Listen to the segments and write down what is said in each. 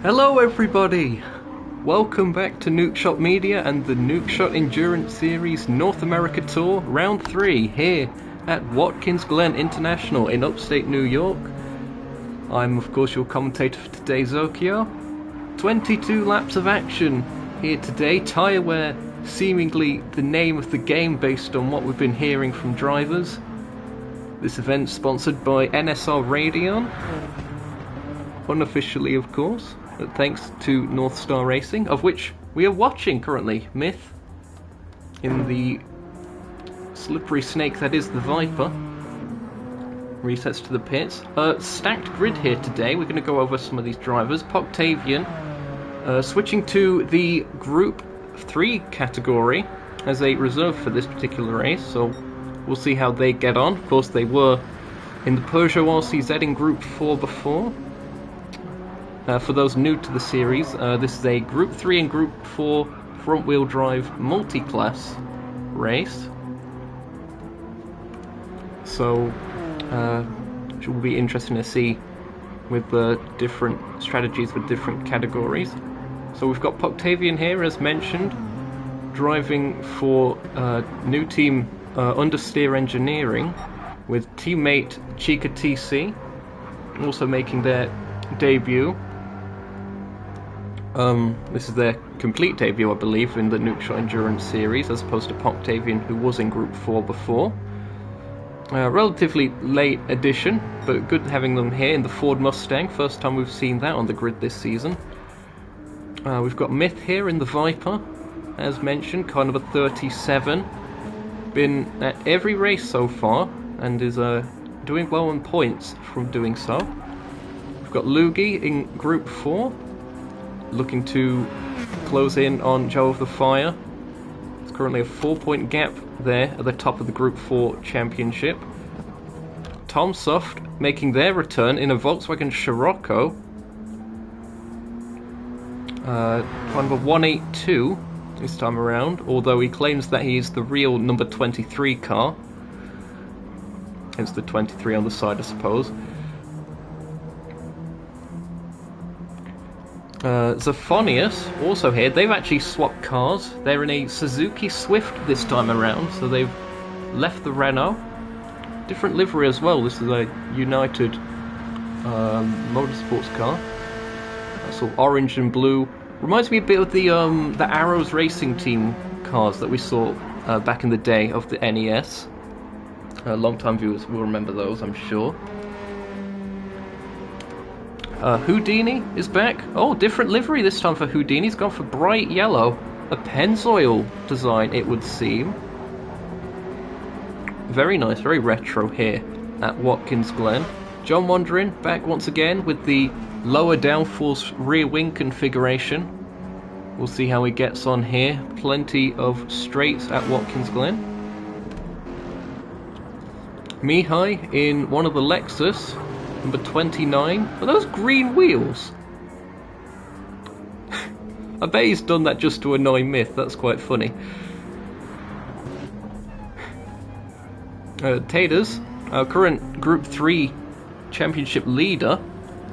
Hello everybody! Welcome back to Nukeshot Media and the Nukeshot Endurance Series North America Tour Round 3 here at Watkins Glen International in upstate New York. I'm of course your commentator for today, Zokio. 22 laps of action here today, tyre wear seemingly the name of the game based on what we've been hearing from drivers. This event sponsored by NSR Radeon, unofficially of course, but thanks to North Star Racing, of which we are watching currently, Myth, in the slippery snake that is the Viper. Resets to the pits. Stacked grid here today. We're going to go over some of these drivers. Poctavian switching to the Group 3 category as a reserve for this particular race, so we'll see how they get on. Of course, they were in the Peugeot RCZ in Group 4 before. For those new to the series, this is a Group 3 and Group 4 front-wheel drive multi-class race. So, it will be interesting to see with the different strategies with different categories. So we've got Poctavian here, as mentioned, driving for new team Understeer Engineering with teammate Chica TC, also making their debut. This is their complete debut, I believe, in the Nukeshot Endurance series, as opposed to Poctavian, who was in Group 4 before. Relatively late addition, but good having them here in the Ford Mustang. First time we've seen that on the grid this season. We've got Myth here in the Viper, as mentioned, kind of a 37. Been at every race so far, and is doing well on points from doing so. We've got Loogie in Group 4, looking to close in on Joe of the Fire. It's currently a 4-point gap there at the top of the Group 4 championship. Tom Soft making their return in a Volkswagen Scirocco. Kind of a 182 this time around, although he claims that he's the real number 23 car. Hence the 23 on the side, I suppose. Zephonius also here. They've actually swapped cars. They're in a Suzuki Swift this time around, so they've left the Renault. Different livery as well. This is a United Motorsports car. Sort of orange and blue. Reminds me a bit of the Arrows Racing Team cars that we saw back in the day of the NES. Long-time viewers will remember those, I'm sure. Houdini is back. Oh, different livery this time for Houdini. He's gone for bright yellow. A Pennzoil design, it would seem. Very nice, very retro here at Watkins Glen. John Wandering back once again with the lower downforce rear wing configuration. We'll see how he gets on here. Plenty of straights at Watkins Glen. Mihai in one of the Lexus. Number 29. Are those green wheels? I bet he's done that just to annoy Myth. That's quite funny. Taters, our current Group 3 championship leader,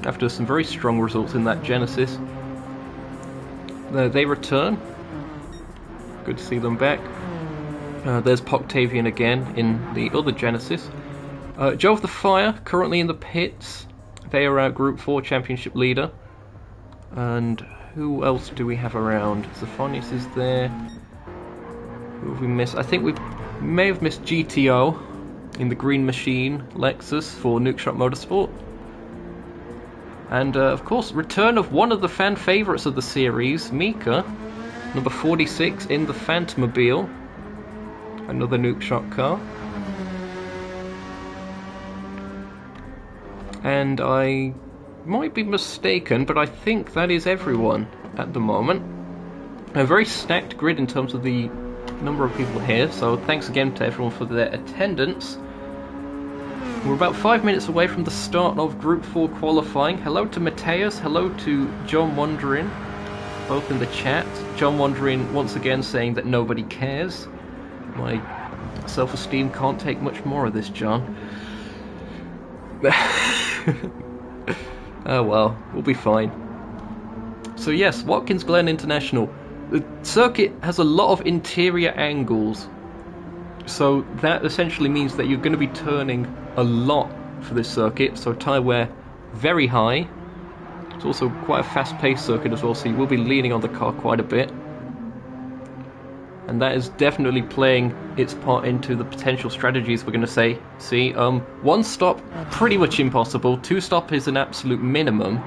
after some very strong results in that Genesis. They return. Good to see them back. There's Poctavian again in the other Genesis. Joe of the Fire, currently in the pits. They are our Group 4 championship leader. And who else do we have around? Zephonius is there. Who have we missed? I think we may have missed GTO in the Green Machine Lexus for Nukeshot Motorsport. And of course, return of one of the fan favourites of the series, Mika, number 46 in the Phantomobile. Another Nukeshot car. And I might be mistaken, but I think that is everyone at the moment. A very stacked grid in terms of the number of people here, so thanks again to everyone for their attendance. We're about 5 minutes away from the start of Group 4 qualifying. Hello to Mateus, hello to John Wandering, both in the chat. John Wandering once again saying that nobody cares. My self-esteem can't take much more of this, John. Oh well, we'll be fine. So yes, Watkins Glen International. The circuit has a lot of interior angles. So that essentially means that you're going to be turning a lot for this circuit. So tyre wear very high. It's also quite a fast-paced circuit as well, so you will be leaning on the car quite a bit. And that is definitely playing its part into the potential strategies we're going to see. One stop, pretty much impossible. 2 stop is an absolute minimum.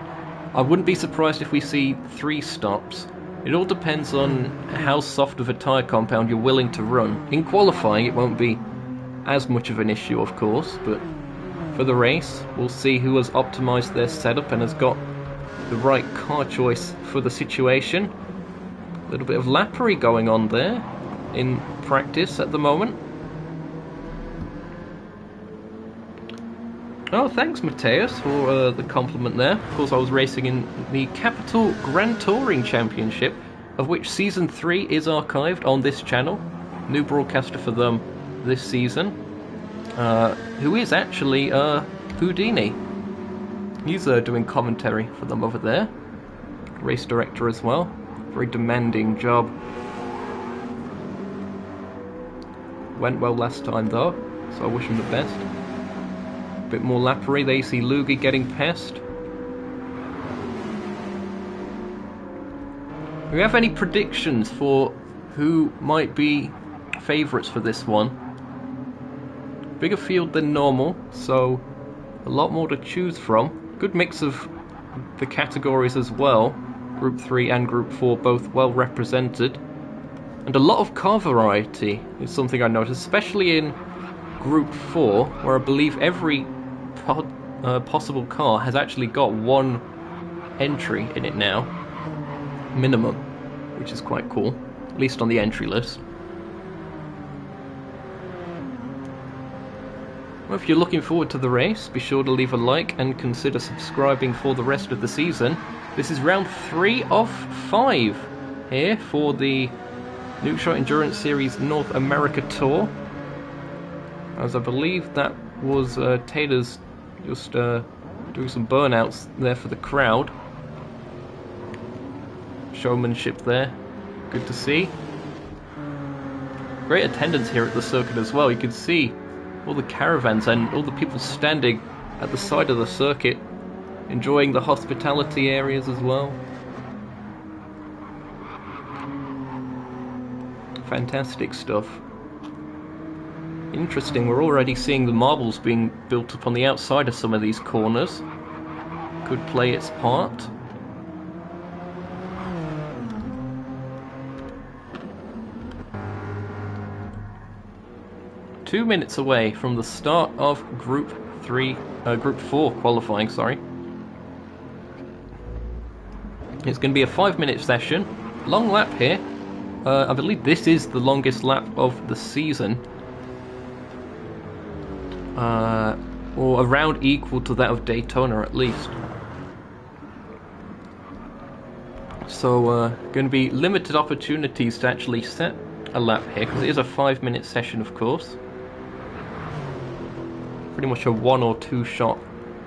I wouldn't be surprised if we see 3 stops. It all depends on how soft of a tyre compound you're willing to run. In qualifying, it won't be as much of an issue, of course, but for the race, we'll see who has optimised their setup and has got the right car choice for the situation. A little bit of lappery going on there in practice at the moment. Oh, thanks, Mateus, for the compliment there. Of course, I was racing in the Capital Grand Touring Championship, of which Season 3 is archived on this channel. New broadcaster for them this season, who is actually Houdini. He's doing commentary for them over there. Race director as well. Very demanding job. Went well last time though, so I wish him the best. A bit more lappery, they see Lugi getting past. Do we have any predictions for who might be favourites for this one? Bigger field than normal, so a lot more to choose from. Good mix of the categories as well. Group 3 and Group 4 both well represented. And a lot of car variety is something I noticed, especially in Group 4, where I believe every possible car has actually got 1 entry in it now. Minimum, which is quite cool, at least on the entry list. Well, if you're looking forward to the race, be sure to leave a like and consider subscribing for the rest of the season. This is round 3 of 5 here for the Nuke Endurance Series North America Tour. As I believe that was Taylor's just doing some burnouts there for the crowd. Showmanship there, good to see. Great attendance here at the circuit as well. You can see all the caravans and all the people standing at the side of the circuit, enjoying the hospitality areas as well. Fantastic stuff. Interesting, we're already seeing the marbles being built up on the outside of some of these corners. Could play its part. Two minutes away from the start of Group 4 qualifying, sorry. It's going to be a 5-minute session. Long lap here. I believe this is the longest lap of the season. Or around equal to that of Daytona at least. So going to be limited opportunities to actually set a lap here, because it is a 5-minute session, of course. Pretty much a 1 or 2 shot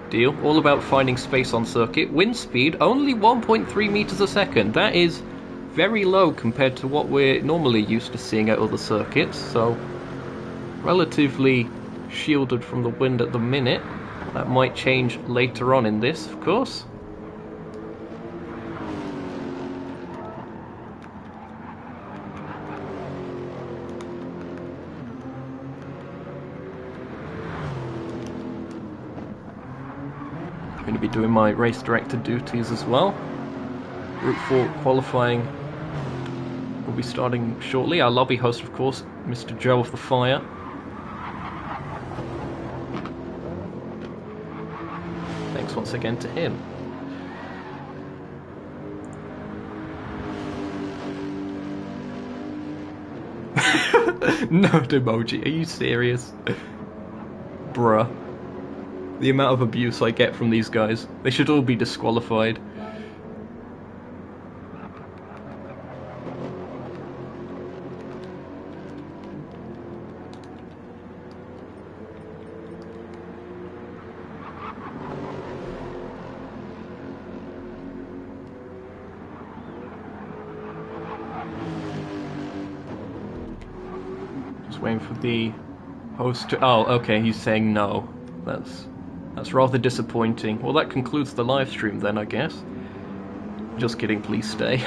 deal. All about finding space on circuit. Wind speed only 1.3 meters a second. That is very low compared to what we're normally used to seeing at other circuits, so relatively shielded from the wind at the minute. That might change later on in this, of course. I'm going to be doing my race director duties as well. Group 4 qualifying will be starting shortly. Our lobby host, of course, Mr. Joe of the Fire. Thanks once again to him. Node emoji, are you serious? Bruh. The amount of abuse I get from these guys. They should all be disqualified. waiting for the host to... Oh, okay, he's saying no. That's rather disappointing. Well, that concludes the live stream then, I guess. Just kidding, please stay.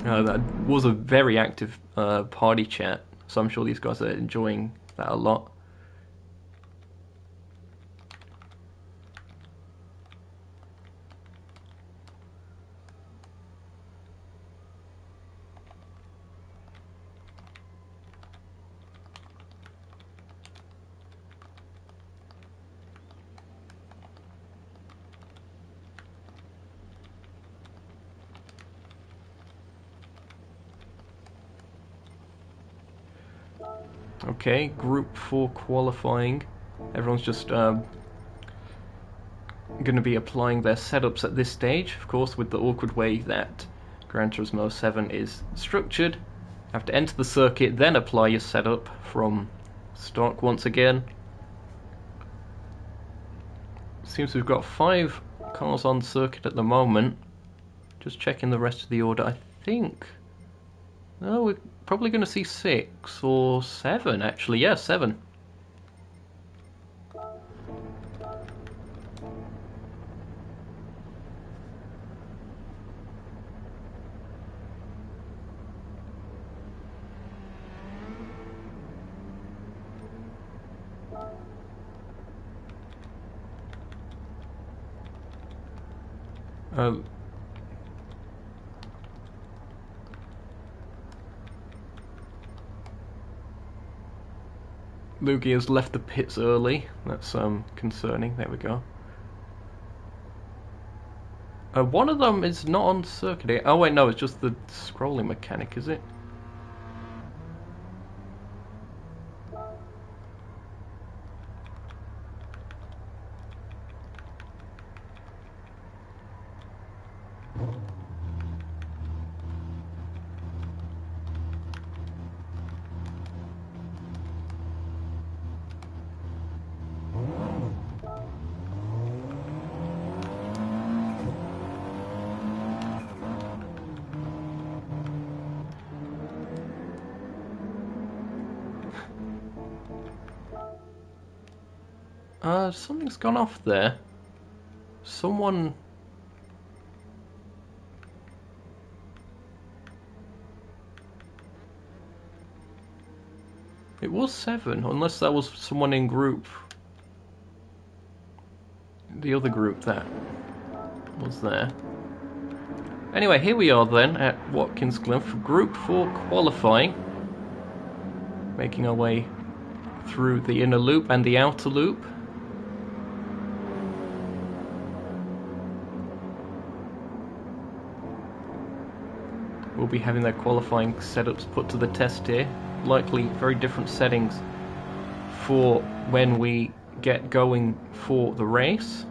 That was a very active party chat, so I'm sure these guys are enjoying that a lot. Okay, Group 4 qualifying. Everyone's just going to be applying their setups at this stage, of course, with the awkward way that Gran Turismo 7 is structured. You have to enter the circuit, then apply your setup from stock once again. Seems we've got 5 cars on circuit at the moment. Just checking the rest of the order. I think... No, we're probably going to see 6 or 7, actually. Yeah, 7. Luigi has left the pits early. That's concerning. There we go. One of them is not on circuit here. Oh wait, no, it's just the scrolling mechanic, is it? Something's gone off there. Someone... It was 7, unless that was someone in group. The other group that was there. Anyway, here we are then at Watkins Glen for Group 4 qualifying. Making our way through the inner loop and the outer loop. We'll be having their qualifying setups put to the test here. Likely very different settings for when we get going for the race.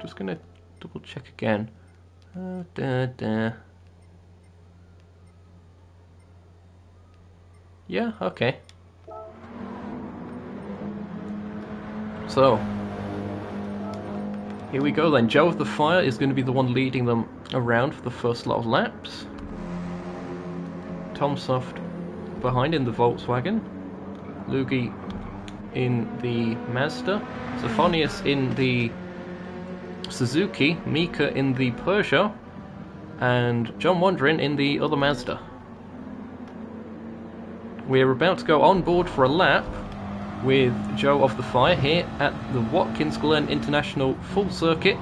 Just gonna double check again. Yeah, okay. So, here we go then. Joe of the Fire is going to be the one leading them around for the first lot of laps. Tom Soft behind in the Volkswagen. Luigi in the Mazda. Sophonius in the Suzuki. Mika in the Peugeot. And John Wandering in the other Mazda. We're about to go on board for a lap with Joe of the Fire here at the Watkins Glen International Full Circuit,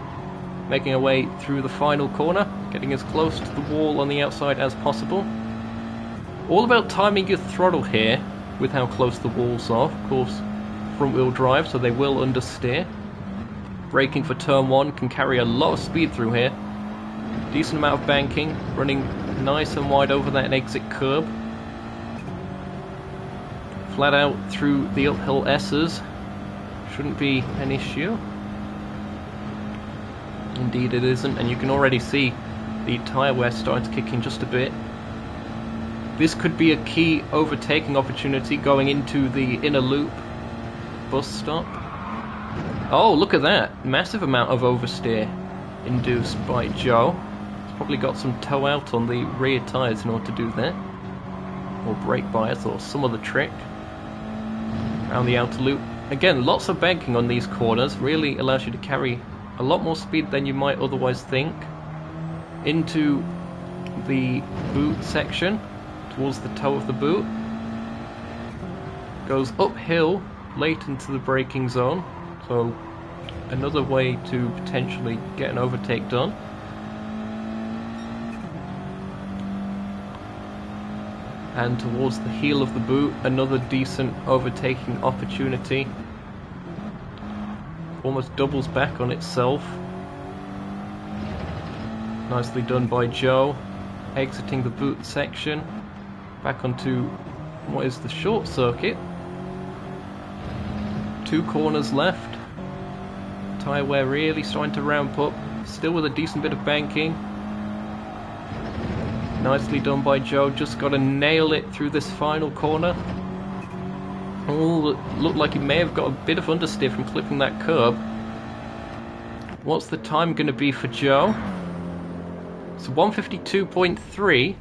making our way through the final corner, getting as close to the wall on the outside as possible. All about timing your throttle here with how close the walls are. Of course, front wheel drive, so they will understeer. Braking for turn 1 can carry a lot of speed through here. Decent amount of banking, running nice and wide over that exit curb. Flat out through the uphill S's. Shouldn't be an issue. Indeed it isn't, and you can already see the tyre wear starting to kick in just a bit. This could be a key overtaking opportunity going into the inner loop bus stop. Oh, look at that. Massive amount of oversteer induced by Joe. Probably got some toe out on the rear tyres in order to do that. Or brake bias or some other trick. Around the outer loop. Again, lots of banking on these corners. Really allows you to carry a lot more speed than you might otherwise think. Into the boot section. Towards the toe of the boot. Goes uphill late into the braking zone. So another way to potentially get an overtake done. And towards the heel of the boot, another decent overtaking opportunity. Almost doubles back on itself. Nicely done by Joe. Exiting the boot section. Back onto what is the short circuit. 2 corners left. Tyre wear really starting to ramp up. Still with a decent bit of banking. Nicely done by Joe. Just got to nail it through this final corner. Oh, looked like he may have got a bit of understeer from clipping that curb. What's the time going to be for Joe? It's 152.3,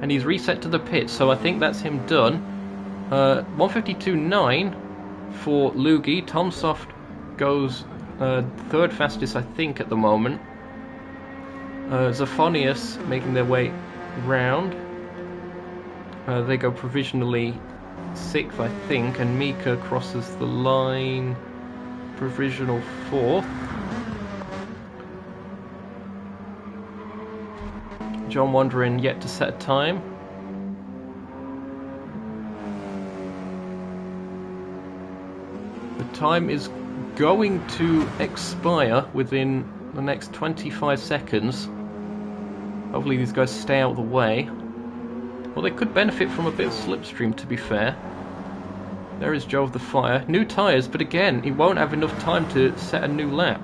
and he's reset to the pit, so I think that's him done. 152.9 for Loogie. Tomsoft goes third fastest, I think, at the moment. Zophonius making their way round. They go provisionally 6th, I think, and Mika crosses the line provisional 4th. John Wandering yet to set a time. The time is going to expire within the next 25 seconds. Hopefully these guys stay out of the way. Well, they could benefit from a bit of slipstream, to be fair. There is Joe of the Fire. New tyres, but again, he won't have enough time to set a new lap.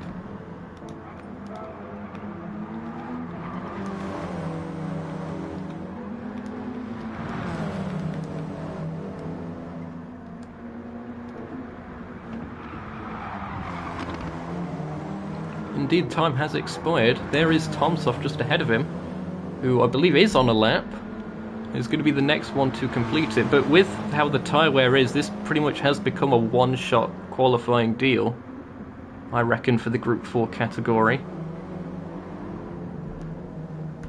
Indeed, time has expired. There is Tomsoft just ahead of him, who I believe is on a lap. Is going to be the next one to complete it, but with how the tyre wear is, this pretty much has become a one-shot qualifying deal, I reckon, for the Group 4 category.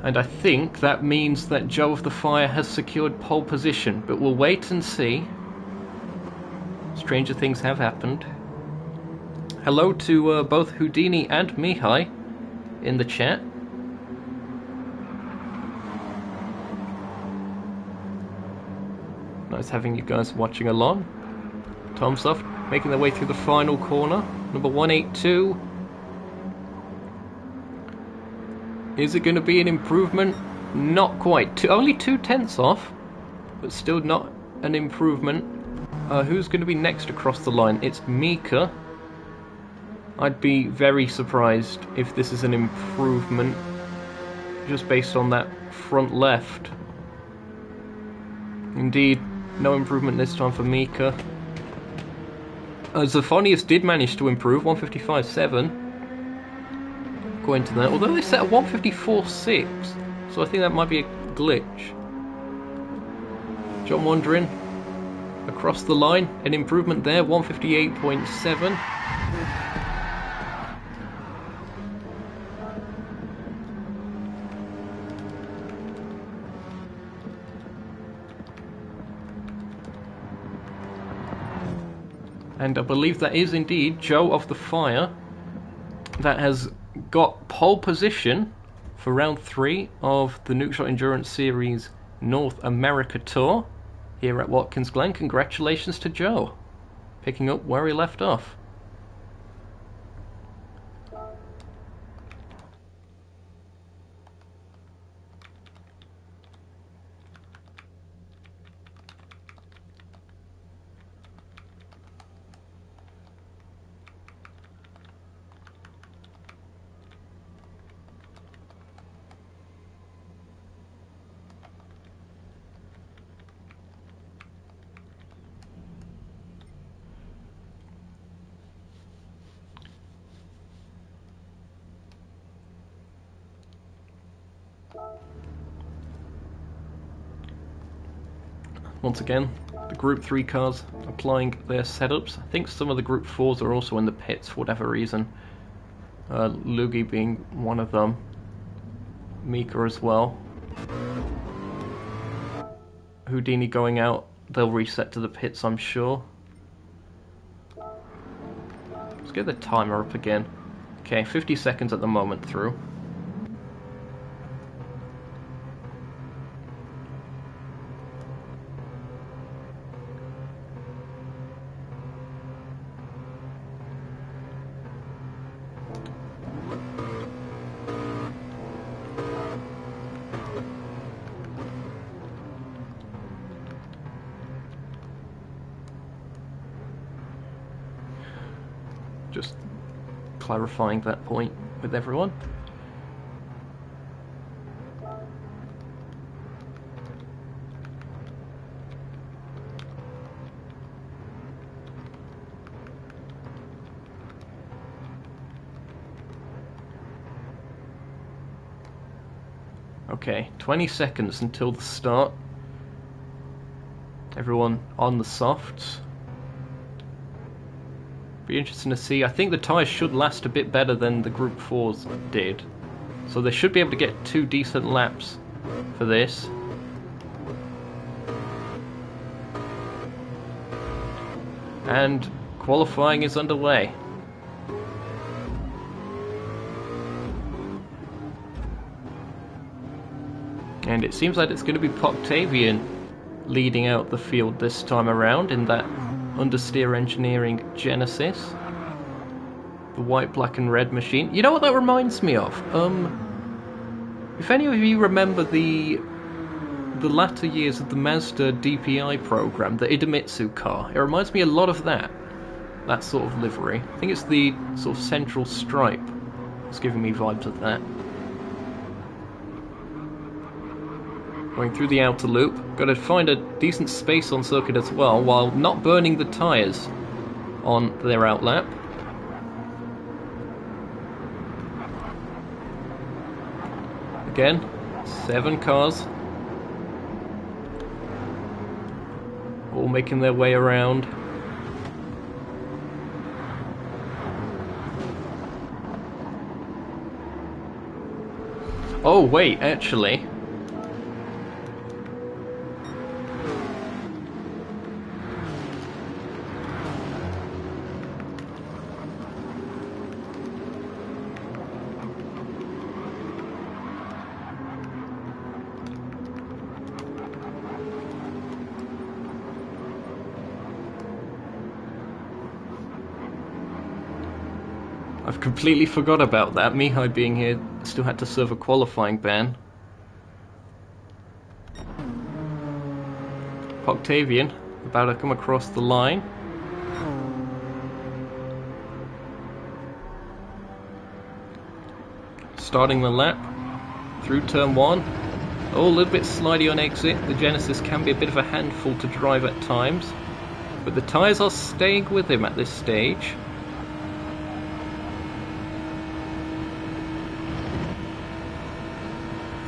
And I think that means that Joe of the Fire has secured pole position, but we'll wait and see. Stranger things have happened. Hello to both Houdini and Mihai in the chat. Nice having you guys watching along. Tomsoft making their way through the final corner. Number 182. Is it going to be an improvement? Not quite. Only 2/10 off, but still not an improvement. Who's going to be next across the line? It's Mika. I'd be very surprised if this is an improvement, just based on that front left. Indeed, no improvement this time for Mika. Zophonius did manage to improve, 155.7. According to that, although they set a 154.6, so I think that might be a glitch. John Wandering across the line, an improvement there, 158.7. And I believe that is indeed Joe of the Fire that has got pole position for round 3 of the Nookshot Endurance Series North America Tour here at Watkins Glen. Congratulations to Joe, picking up where he left off. Once again, the Group 3 cars applying their setups. I think some of the Group 4s are also in the pits for whatever reason. Lugi being one of them. Mika as well. Houdini going out. They'll reset to the pits, I'm sure. Let's get the timer up again. Okay, 50 seconds at the moment through. Just clarifying that point with everyone. Okay, 20 seconds until the start. Everyone on the softs. Be interesting to see. I think the tyres should last a bit better than the Group 4s did. So they should be able to get 2 decent laps for this. And qualifying is underway. And it seems like it's going to be Poctavian leading out the field this time around in that understeer engineering Genesis. The white, black and red machine. You know what that reminds me of? If any of you remember the latter years of the Mazda DPI program, the Idemitsu car, it reminds me a lot of that sort of livery. I think it's the sort of central stripe that's giving me vibes of that. Going through the outer loop, got to find a decent space on circuit as well, while not burning the tyres on their outlap. Again, 7 cars, all making their way around. Oh wait, actually, I've completely forgot about that. Mihai being here still had to serve a qualifying ban. Poctavian about to come across the line. Starting the lap through turn 1. Oh, a little bit slidey on exit. The Genesis can be a bit of a handful to drive at times, but the tyres are staying with him at this stage.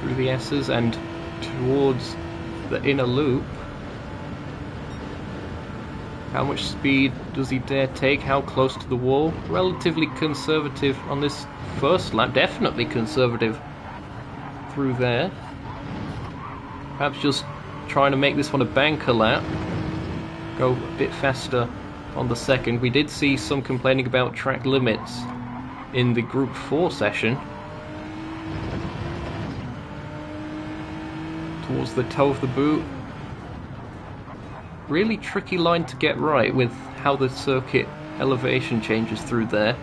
Through the S's and towards the inner loop. How much speed does he dare take? How close to the wall? Relatively conservative on this first lap. Definitely conservative through there. Perhaps just trying to make this one a banker lap. Go a bit faster on the second. We did see some complaining about track limits in the Group 4 session. Towards the toe of the boot. Really tricky line to get right with how the circuit elevation changes through there.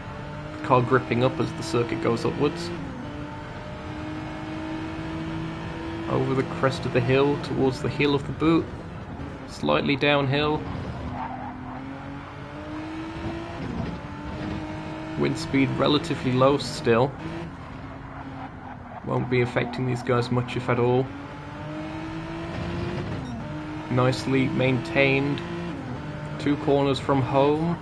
The car gripping up as the circuit goes upwards. Over the crest of the hill towards the heel of the boot. Slightly downhill. Wind speed relatively low still. Won't be affecting these guys much if at all. Nicely maintained. 2 corners from home.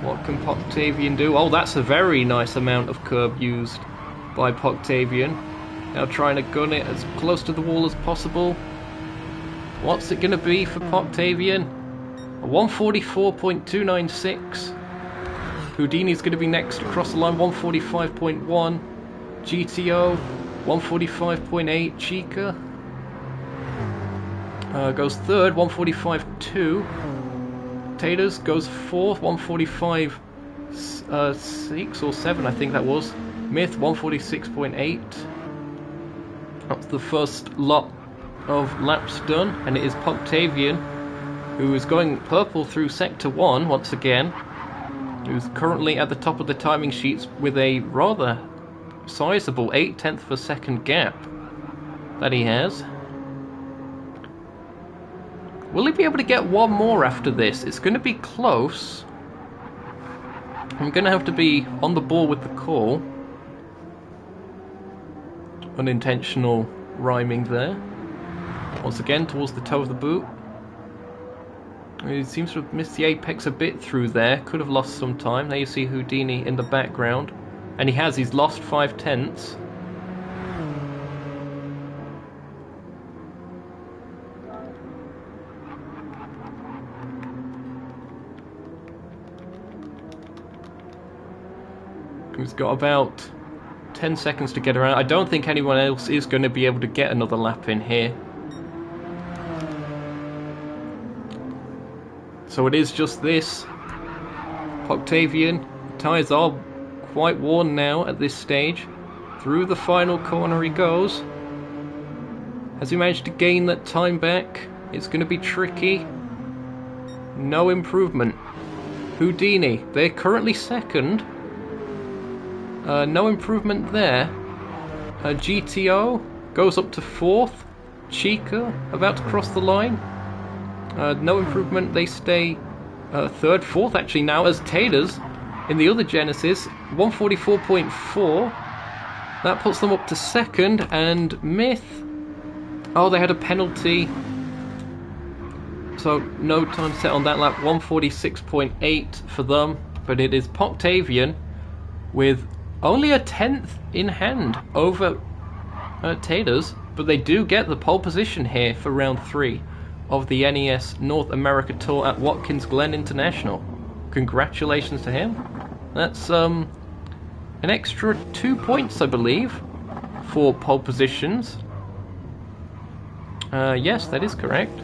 What can Poctavian do? Oh, that's a very nice amount of curb used by Poctavian. Now trying to gun it as close to the wall as possible. What's it going to be for Octavian? A 144.296. Houdini's going to be next across the line, 145.1. GTO, 145.8. Chica goes third, 145.2. Taters goes fourth, 145.6 or 7, I think that was. Myth, 146.8. That's the first lot of laps done, and it is Octavian, who is going purple through Sector 1 once again, who's currently at the top of the timing sheets with a rather sizable 0.8 of a second gap that he has. Will he be able to get one more after this? It's going to be close. I'm going to have to be on the ball with the call. Unintentional rhyming there. Once again towards the toe of the boot. He seems to have missed the apex a bit through there. Could have lost some time. There you see Houdini in the background. And he's lost 0.5. He's got about 10 seconds to get around. I don't think anyone else is going to be able to get another lap in here. So it is just this. Octavian, tyres are quite worn now at this stage. Through the final corner he goes. Has he managed to gain that time back? It's going to be tricky. No improvement. Houdini, they're currently second. No improvement there. GTO goes up to fourth. Chica about to cross the line. No improvement. They stay third, fourth actually now as Taters in the other Genesis. 144.4. That puts them up to second. And Myth. Oh, they had a penalty. So no time set on that lap. 146.8 for them. But it is Octavian with only a 10th in hand over Taters, but they do get the pole position here for round 3 of the NES North America Tour at Watkins Glen International. Congratulations to him. That's an extra 2 points, I believe, for pole positions. Yes, that is correct.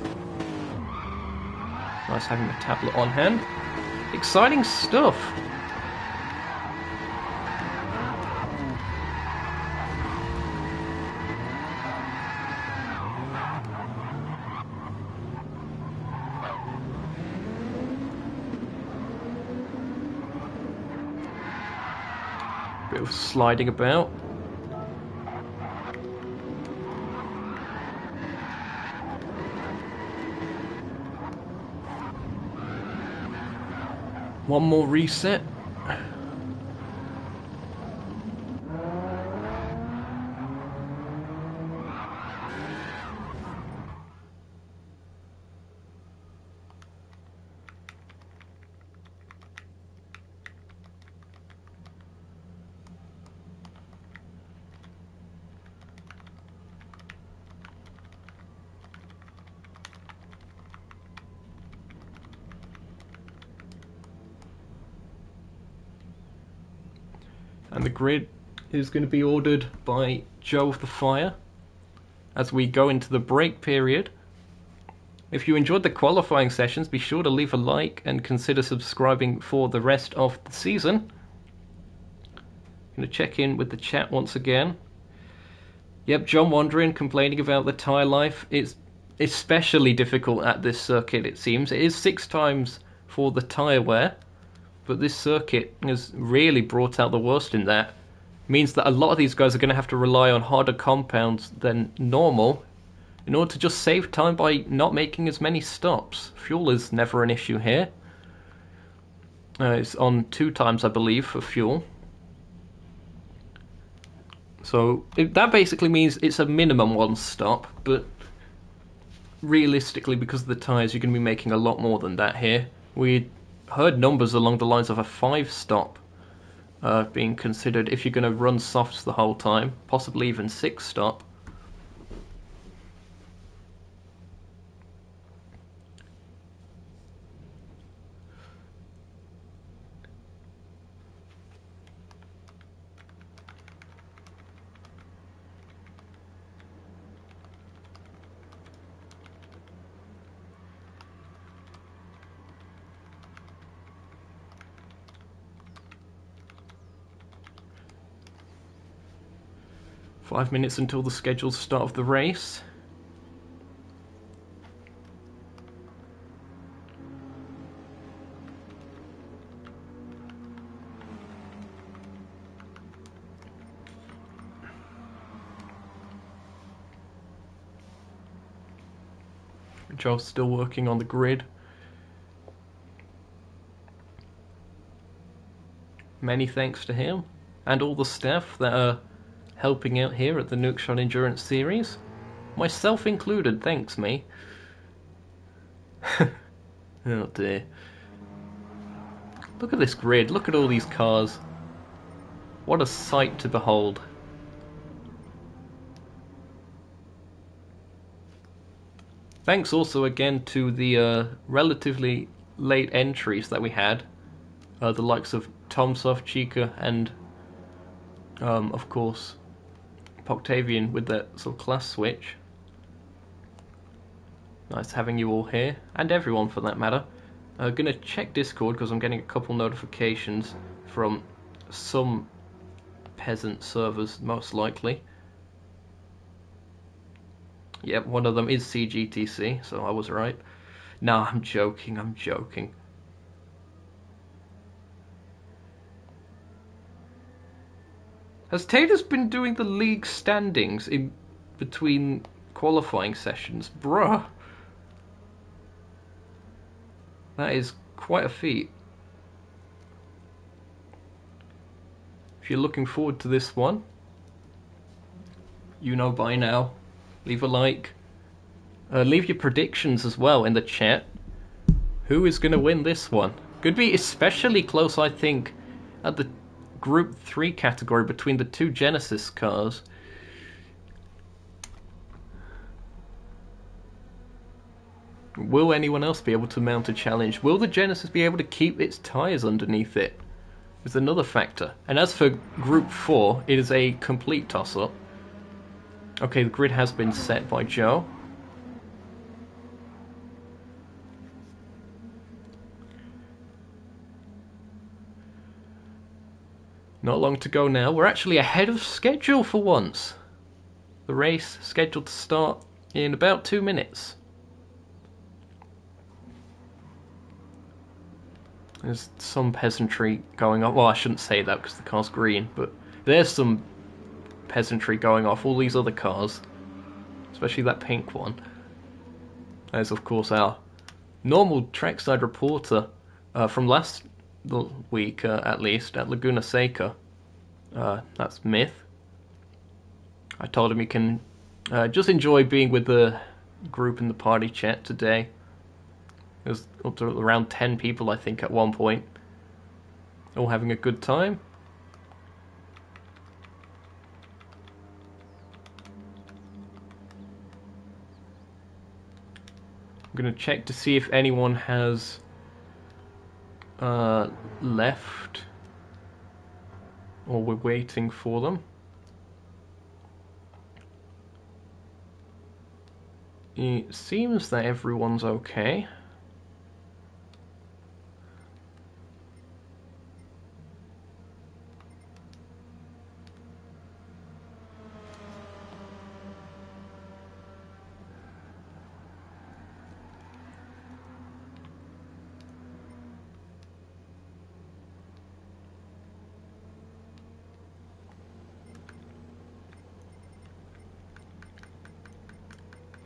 Nice having the tablet on hand. Exciting stuff. Bit of sliding about. One more reset. And the grid is going to be ordered by Joe of the Fire as we go into the break period. If you enjoyed the qualifying sessions, be sure to leave a like and consider subscribing for the rest of the season. I'm going to check in with the chat once again. Yep, John Wandering complaining about the tyre life. It's especially difficult at this circuit, it seems. It is 6 times for the tyre wear. But this circuit has really brought out the worst in that. It means that a lot of these guys are going to have to rely on harder compounds than normal in order to just save time by not making as many stops. Fuel is never an issue here. It's on 2 times, I believe, for fuel. So that basically means it's a minimum 1 stop, but realistically, because of the tyres, you're going to be making a lot more than that here. We heard numbers along the lines of a 5 stop being considered if you're going to run softs the whole time, possibly even 6-stop. Five minutes until the scheduled start of the race. Joe's still working on the grid. Many thanks to him and all the staff that are helping out here at the Nookshot Endurance Series. Myself included, thanks me. Oh dear. Look at this grid, look at all these cars. What a sight to behold. Thanks also again to the relatively late entries that we had. The likes of Tomsoft, Chica, and of course Octavian with that sort of class switch. Nice having you all here, and everyone for that matter. Gonna check Discord because I'm getting a couple notifications from some peasant servers, most likely. Yep, one of them is CGTC, so I was right. Nah, I'm joking, I'm joking. Has Tatus been doing the league standings in between qualifying sessions? Bruh. That is quite a feat. If you're looking forward to this one, you know by now. Leave a like. Leave your predictions as well in the chat. Who is going to win this one? Could be especially close, I think, at the Group 3 category between the two Genesis cars. Will anyone else be able to mount a challenge? Will the Genesis be able to keep its tyres underneath it? Is another factor. And as for Group 4, it is a complete toss-up. Okay, the grid has been set by Joe. Not long to go now. We're actually ahead of schedule for once. The race scheduled to start in about 2 minutes. There's some peasantry going on. Well, I shouldn't say that because the car's green, but there's some peasantry going off. All these other cars, especially that pink one. There's, of course, our normal trackside reporter from last week, at least, at Laguna Seca. That's Myth. I told him he can just enjoy being with the group in the party chat today. It was up to around 10 people, I think, at one point. All having a good time. I'm going to check to see if anyone has left, or we're waiting for them. It seems that everyone's okay.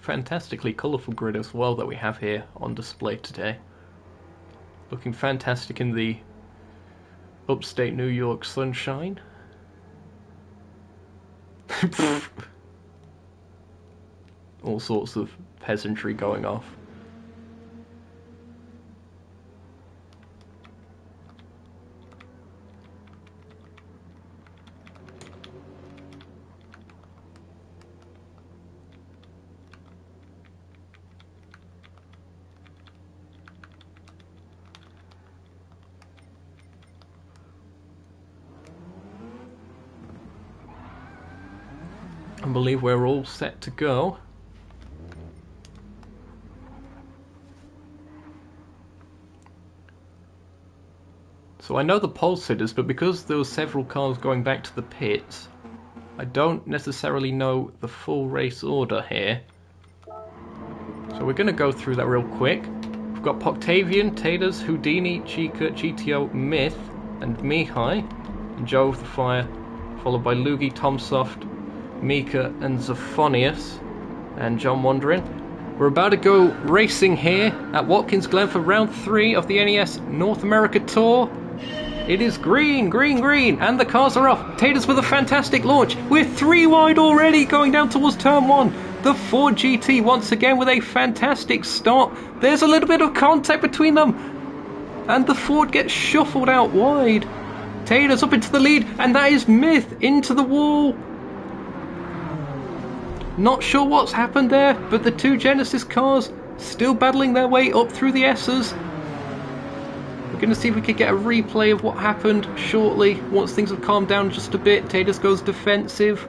Fantastically colourful grid as well that we have here on display today. Looking fantastic in the upstate New York sunshine. All sorts of peasantry going off. I believe we're all set to go. So I know the pole sitters, but because there were several cars going back to the pits, I don't necessarily know the full race order here. So we're going to go through that real quick. We've got Poctavian, Taters, Houdini, Chica, GTO, Myth, and Mihai, and Joe of the Fire, followed by Luigi, Tomsoft, Mika, and Zephonius, and John Wandering. We're about to go racing here at Watkins Glen for round 3 of the NES North America Tour. It is green, green, green, and the cars are off. Taters with a fantastic launch. We're 3 wide already, going down towards turn 1. The Ford GT once again with a fantastic start. There's a little bit of contact between them, and the Ford gets shuffled out wide. Taters up into the lead, and that is Myth into the wall. Not sure what's happened there, but the 2 Genesis cars still battling their way up through the S's. We're going to see if we can get a replay of what happened shortly, once things have calmed down just a bit. Taters goes defensive.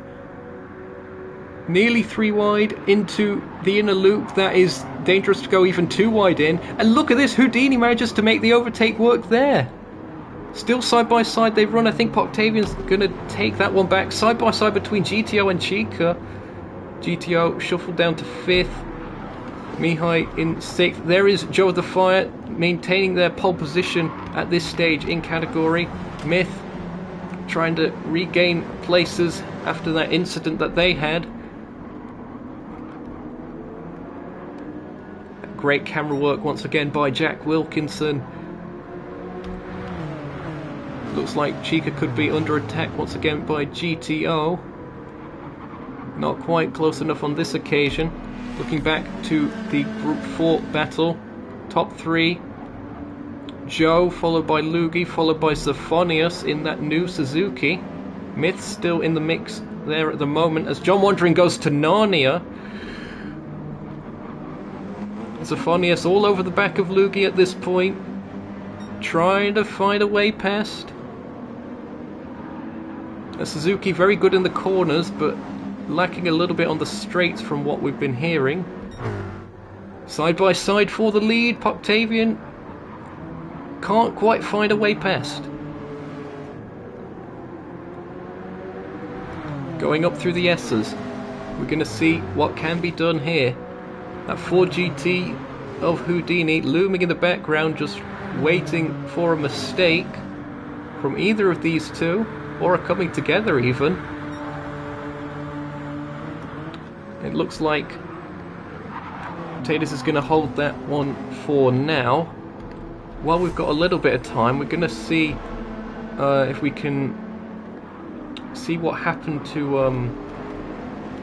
Nearly 3 wide into the inner loop. That is dangerous to go even 2 wide in. And look at this, Houdini manages to make the overtake work there. Still side by side they've run. I think Poctavian's going to take that one back. Side by side between GTO and Chica. GTO shuffled down to 5th. Mihai in 6th. There is Joe of the Fire maintaining their pole position at this stage in category. Myth trying to regain places after that incident that they had. Great camera work once again by Jack Wilkinson. Looks like Chica could be under attack once again by GTO. Not quite close enough on this occasion. Looking back to the Group 4 battle. Top 3. Joe, followed by Luigi, followed by Zephonius in that new Suzuki. Myth still in the mix there at the moment as John Wandering goes to Narnia. Zephonius all over the back of Luigi at this point. Trying to find a way past. A Suzuki very good in the corners, but lacking a little bit on the straights from what we've been hearing. Side by side for the lead. Poctavian can't quite find a way past. Going up through the S's. We're going to see what can be done here. That Ford GT of Houdini looming in the background, just waiting for a mistake from either of these two, or a coming together even. It looks like Taters is going to hold that one for now. While we've got a little bit of time, we're going to see if we can see what happened to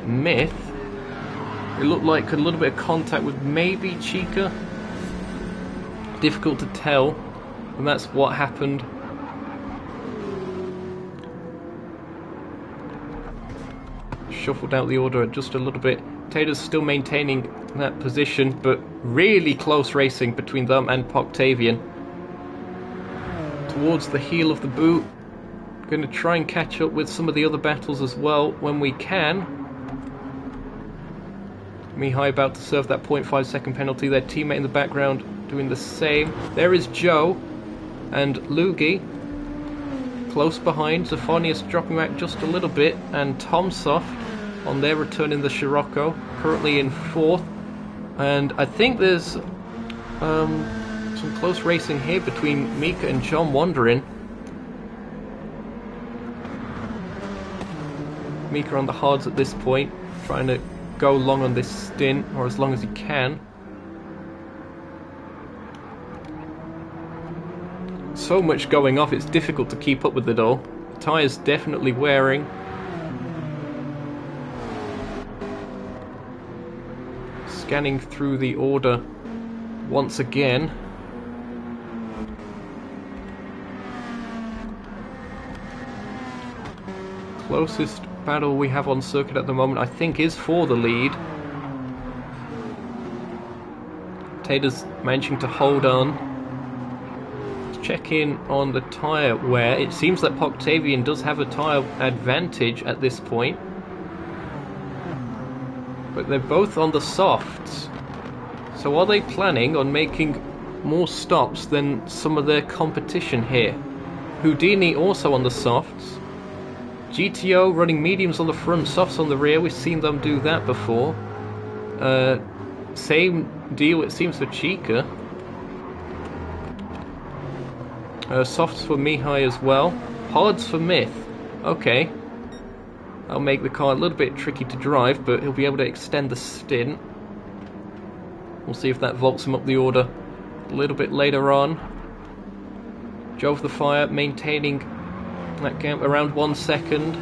Myth. It looked like a little bit of contact with maybe Chica. Difficult to tell, and that's what happened. Shuffled out the order just a little bit. Taters still maintaining that position, but really close racing between them and Poctavian. Towards the heel of the boot. Going to try and catch up with some of the other battles as well when we can. Mihai about to serve that 0.5 second penalty. Their teammate in the background doing the same. There is Joe and Luigi close behind. Zephonius dropping back just a little bit, and Tomsoft on their return in the Scirocco, currently in 4th. And I think there's some close racing here between Mika and John Wandering. Mika on the hards at this point, trying to go long on this stint, or as long as he can. So much going off, it's difficult to keep up with it all. The tyres definitely wearing. Scanning through the order once again. Closest battle we have on circuit at the moment, I think, is for the lead. Taters managing to hold on. Let's check in on the tyre wear. It seems that Poctavian does have a tyre advantage at this point. But they're both on the softs. So are they planning on making more stops than some of their competition here? Houdini also on the softs. GTO running mediums on the front, softs on the rear. We've seen them do that before. Same deal it seems for Chica. Softs for Mihai as well. Hards for Myth. Okay. That'll make the car a little bit tricky to drive, but he'll be able to extend the stint. We'll see if that vaults him up the order a little bit later on. Jove the Fire maintaining that gap around 1 second.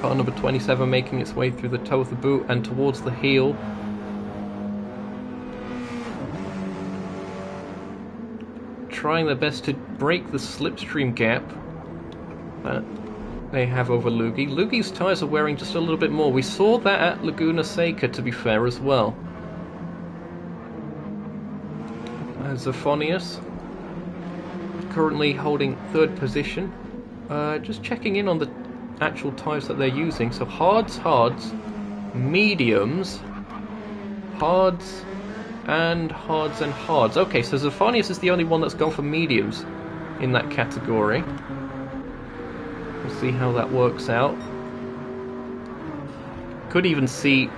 Car number 27 making its way through the toe of the boot and towards the heel. Trying their best to break the slipstream gap that they have over Lugi. Lugi's tyres are wearing just a little bit more. We saw that at Laguna Seca, to be fair, as well. Zephonius currently holding 3rd position. Just checking in on the actual tyres that they're using. So hards, mediums, hards, and hards. Okay, so Zephonius is the only one that's gone for mediums in that category. We'll see how that works out. Could even see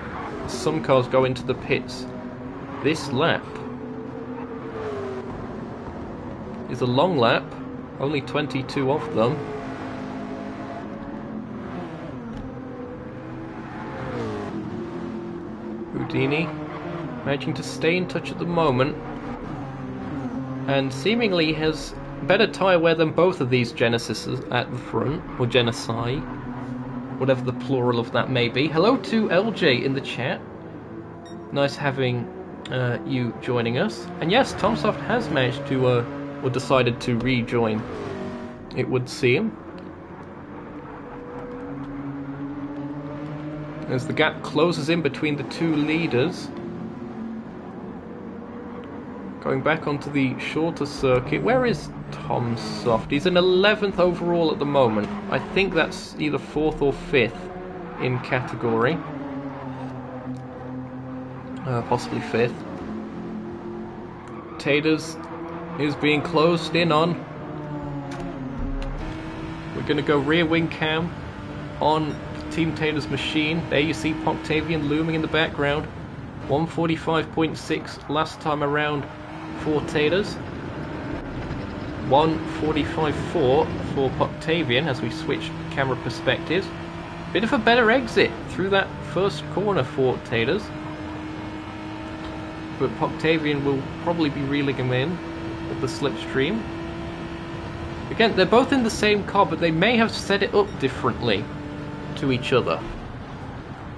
some cars go into the pits this lap. It's a long lap, only 22 of them. Houdini managing to stay in touch at the moment, and seemingly has better tyre wear than both of these Genesises at the front, or Genesi, whatever the plural of that may be. Hello to LJ in the chat. Nice having you joining us. And yes, Tomsoft has managed to, or decided to rejoin, it would seem. As the gap closes in between the two leaders. Going back onto the shorter circuit. Where is Tomsoft? He's in 11th overall at the moment. I think that's either 4th or 5th in category. Possibly 5th. Taters is being closed in on. We're going to go rear wing cam on Team Tater's machine. There you see Octavian looming in the background. 145.6 last time around for Taters. 145.4 for Octavian as we switch camera perspectives. Bit of a better exit through that first corner for Taters. But Octavian will probably be reeling him in with the slipstream. Again, they're both in the same car, but they may have set it up differently to each other.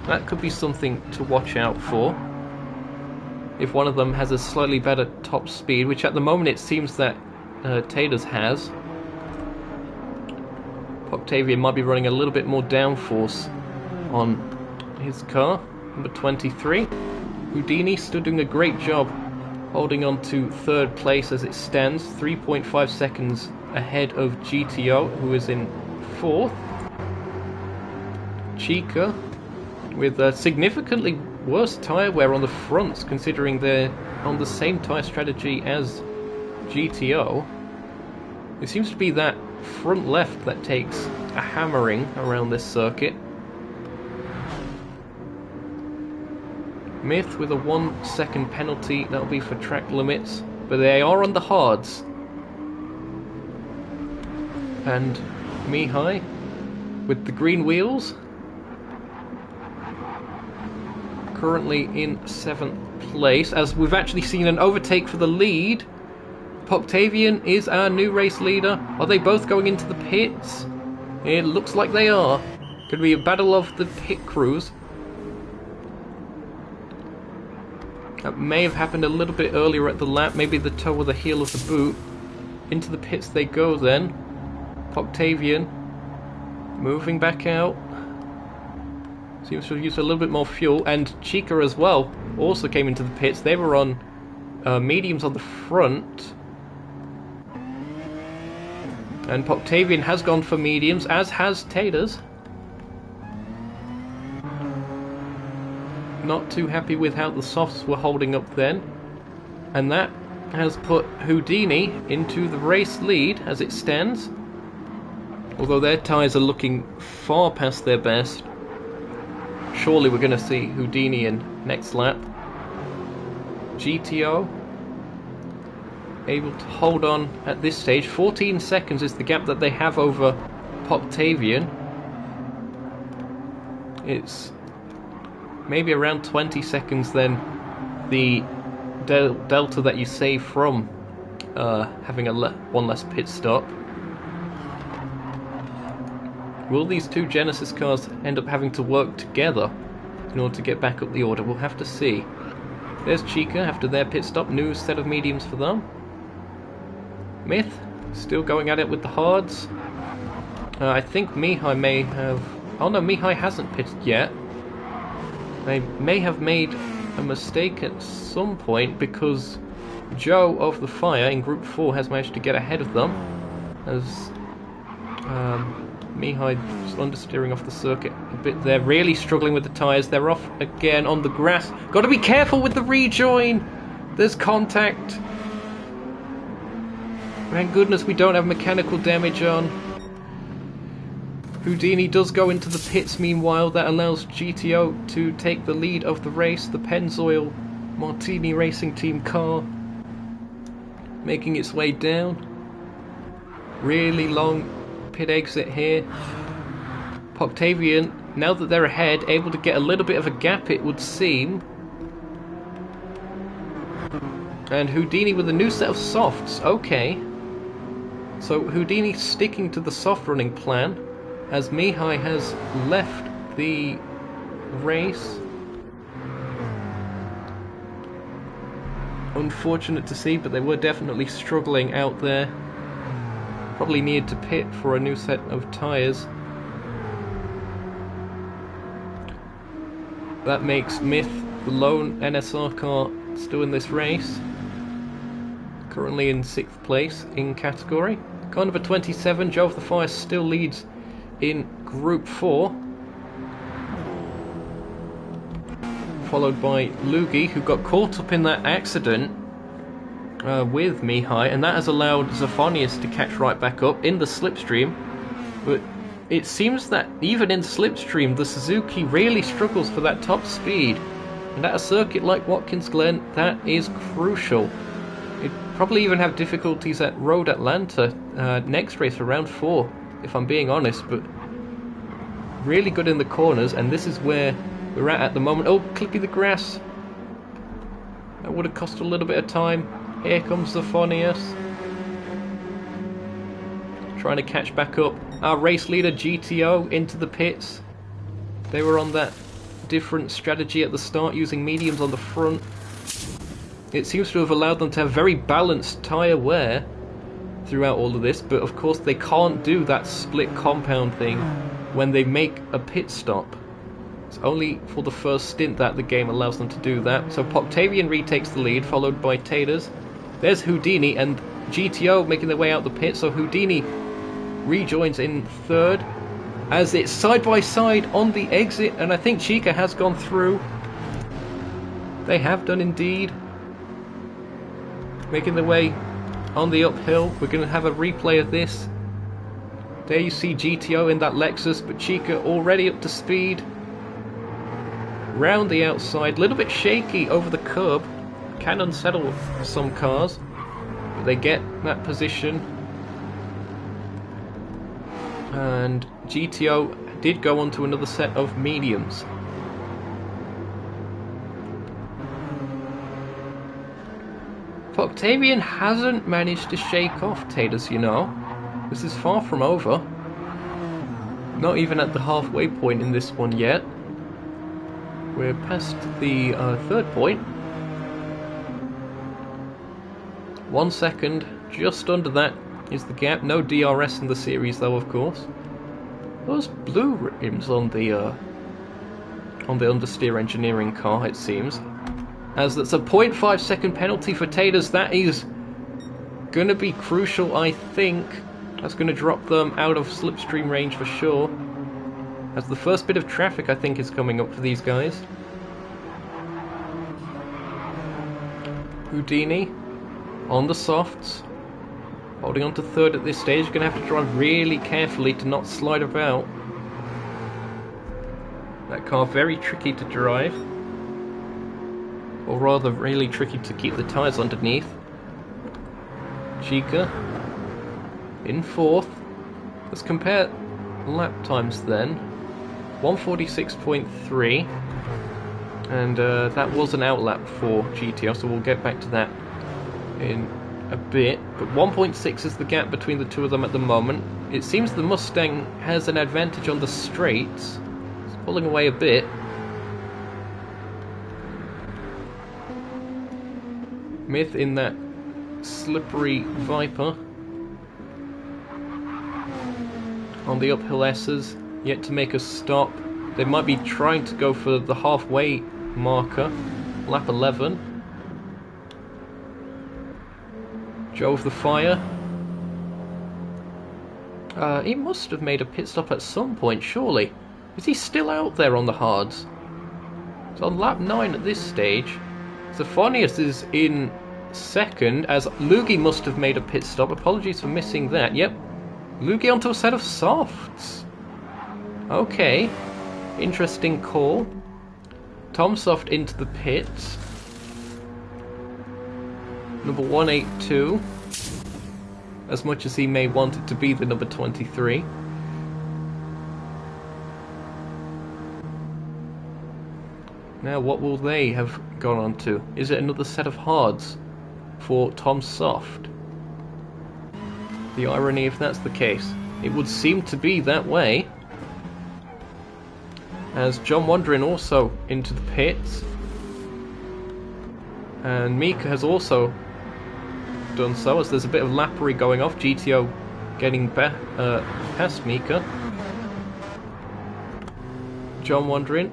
That could be something to watch out for. If one of them has a slightly better top speed, which at the moment it seems that Taters has. Octavian might be running a little bit more downforce on his car. Number 23. Houdini still doing a great job holding on to 3rd place as it stands. 3.5 seconds ahead of GTO, who is in 4th. Chica with a significantly worse tyre wear on the fronts, considering they're on the same tyre strategy as GTO. It seems to be that front left that takes a hammering around this circuit. Myth with a 1 second penalty, that'll be for track limits, but they are on the hards. And Mihai with the green wheels, currently in 7th place, as we've actually seen an overtake for the lead. Octavian is our new race leader. Are they both going into the pits? It looks like they are. Could be a battle of the pit crews. That may have happened a little bit earlier at the lap, maybe the toe or the heel of the boot. Into the pits they go then. Octavian moving back out. Seems to have used a little bit more fuel, and Chica as well also came into the pits. They were on mediums on the front. And Octavian has gone for mediums, as has Taters. not too happy with how the softs were holding up then. And that has put Houdini into the race lead as it stands. Although their tyres are looking far past their best. Surely we're going to see Houdini in next lap. GTO able to hold on at this stage. 14 seconds is the gap that they have over Poptavian. It's maybe around 20 seconds then the delta that you save from having one less pit stop. Will these two Genesis cars end up having to work together in order to get back up the order? We'll have to see. There's Chica after their pit stop. New set of mediums for them. Myth still going at it with the hards. I think Mihai may have... Oh no, Mihai hasn't pitted yet. They may have made a mistake at some point because Joe of the Fire in Group 4 has managed to get ahead of them as Mihai just understeering off the circuit a bit there, really struggling with the tyres. They're off again on the grass. Got to be careful with the rejoin! There's contact. Thank goodness we don't have mechanical damage on. Houdini does go into the pits meanwhile. That allows GTO to take the lead of the race. The Pennzoil Martini Racing Team car making its way down. Really long pit exit here. Poptavian, now that they're ahead, able to get a little bit of a gap it would seem. And Houdini with a new set of softs. Okay. So Houdini sticking to the soft running plan as Mihai has left the race. Unfortunate to see, but they were definitely struggling out there. Probably needed to pit for a new set of tyres. That makes Myth the lone NSR car still in this race. Currently in 6th place in category. Car number 27, Joe of the Fire, still leads in Group 4. Followed by Lugi, who got caught up in that accident with Mihai, and that has allowed Zephanius to catch right back up in the slipstream. But it seems that even in slipstream, the Suzuki really struggles for that top speed. And at a circuit like Watkins Glen, that is crucial. It'd probably even have difficulties at Road Atlanta next race for round 4, if I'm being honest, but really good in the corners, and this is where we're at the moment. Oh, clippy the grass. That would have cost a little bit of time. Here comes Zephanius. Trying to catch back up. Our race leader GTO into the pits. They were on that different strategy at the start, using mediums on the front. It seems to have allowed them to have very balanced tyre wear throughout all of this, but of course they can't do that split compound thing when they make a pit stop. It's only for the first stint that the game allows them to do that. So Poptavian retakes the lead, followed by Taters. There's Houdini and GTO making their way out the pit, so Houdini rejoins in 3rd as it's side by side on the exit, and I think Chica has gone through. They have done indeed. Making their way on the uphill. We're going to have a replay of this. There you see GTO in that Lexus, but Chica already up to speed. Round the outside, a little bit shaky over the curb. Can unsettle some cars, but they get that position. And GTO did go on to another set of mediums. Poptavian hasn't managed to shake off Taters, you know. This is far from over. Not even at the halfway point in this one yet. We're past the 3rd point. 1 second, just under that is the gap. No DRS in the series though, of course. Those blue rims on the understeer engineering car, it seems. As that's a 0.5 second penalty for Taters. That is going to be crucial, I think. That's going to drop them out of slipstream range for sure. As the first bit of traffic, I think, is coming up for these guys. Houdini on the softs, holding on to third at this stage. You're going to have to drive really carefully to not slide about. That car very tricky to drive, or rather really tricky to keep the tyres underneath. Chica in fourth. Let's compare lap times then. 146.3, and that was an outlap for GTO, so we'll get back to that in a bit. But 1.6 is the gap between the two of them at the moment. It seems the Mustang has an advantage on the straights. It's pulling away a bit. Myth in that slippery Viper on the uphill S's, yet to make a stop. They might be trying to go for the halfway marker, lap 11. Joe of the Fire. He must have made a pit stop at some point, surely. Is he still out there on the hards? It's on lap 9 at this stage. Zephanius is in second, as Lugi must have made a pit stop. Apologies for missing that. Yep, Lugi onto a set of softs. Okay, interesting call. Tom Soft into the pits. Number 182. As much as he may want it to be the number 23. Now, what will they have gone on to? Is it another set of hards for Tom Soft? The irony if that's the case. It would seem to be that way. As John Wandering also into the pits. And Mika has also done so, as there's a bit of lappery going off. GTO getting past Mika. John Wandering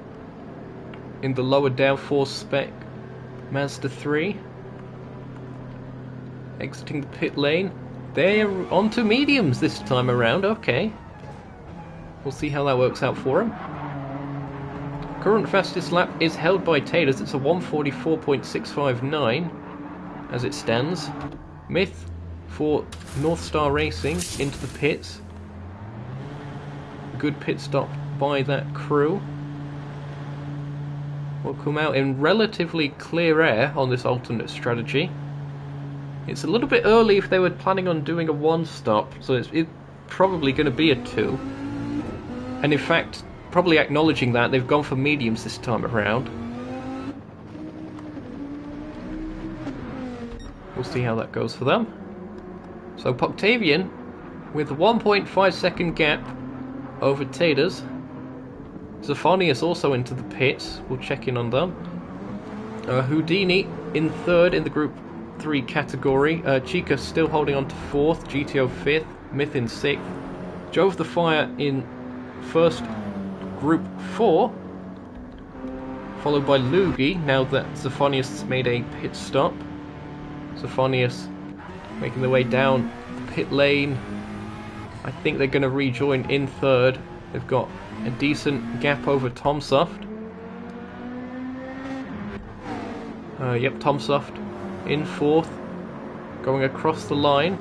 in the lower downforce spec Mazda 3. Exiting the pit lane. They're onto mediums this time around, okay. We'll see how that works out for him. Current fastest lap is held by Taters. It's a 144.659 as it stands. Myth for North Star Racing into the pits. Good pit stop by that crew. We'll come out in relatively clear air on this alternate strategy. It's a little bit early if they were planning on doing a 1 stop, so it's probably going to be a 2. And in fact, probably acknowledging that, they've gone for mediums this time around. We'll see how that goes for them. So Poctavian with a 1.5 second gap over Taters. Zephanius also into the pits. We'll check in on them. Houdini in third in the Group 3 category. Chica still holding on to fourth. GTO fifth. Myth in sixth. Joe of the Fire in first Group 4. Followed by Lugi, now that Zephanius has made a pit stop. Zephanius making their way down the pit lane. I think they're going to rejoin in third. They've got a decent gap over Tomsoft. Yep, Tomsoft in fourth, going across the line.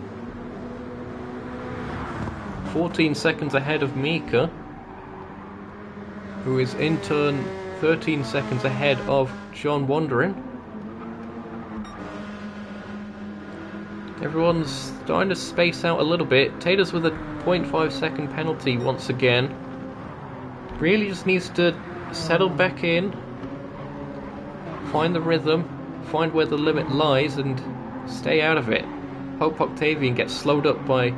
14 seconds ahead of Mika, who is in turn 13 seconds ahead of John Wandering. Everyone's starting to space out a little bit. Taters with a 0.5 second penalty once again. Really just needs to settle back in, find the rhythm, find where the limit lies and stay out of it. Hope Octavian gets slowed up by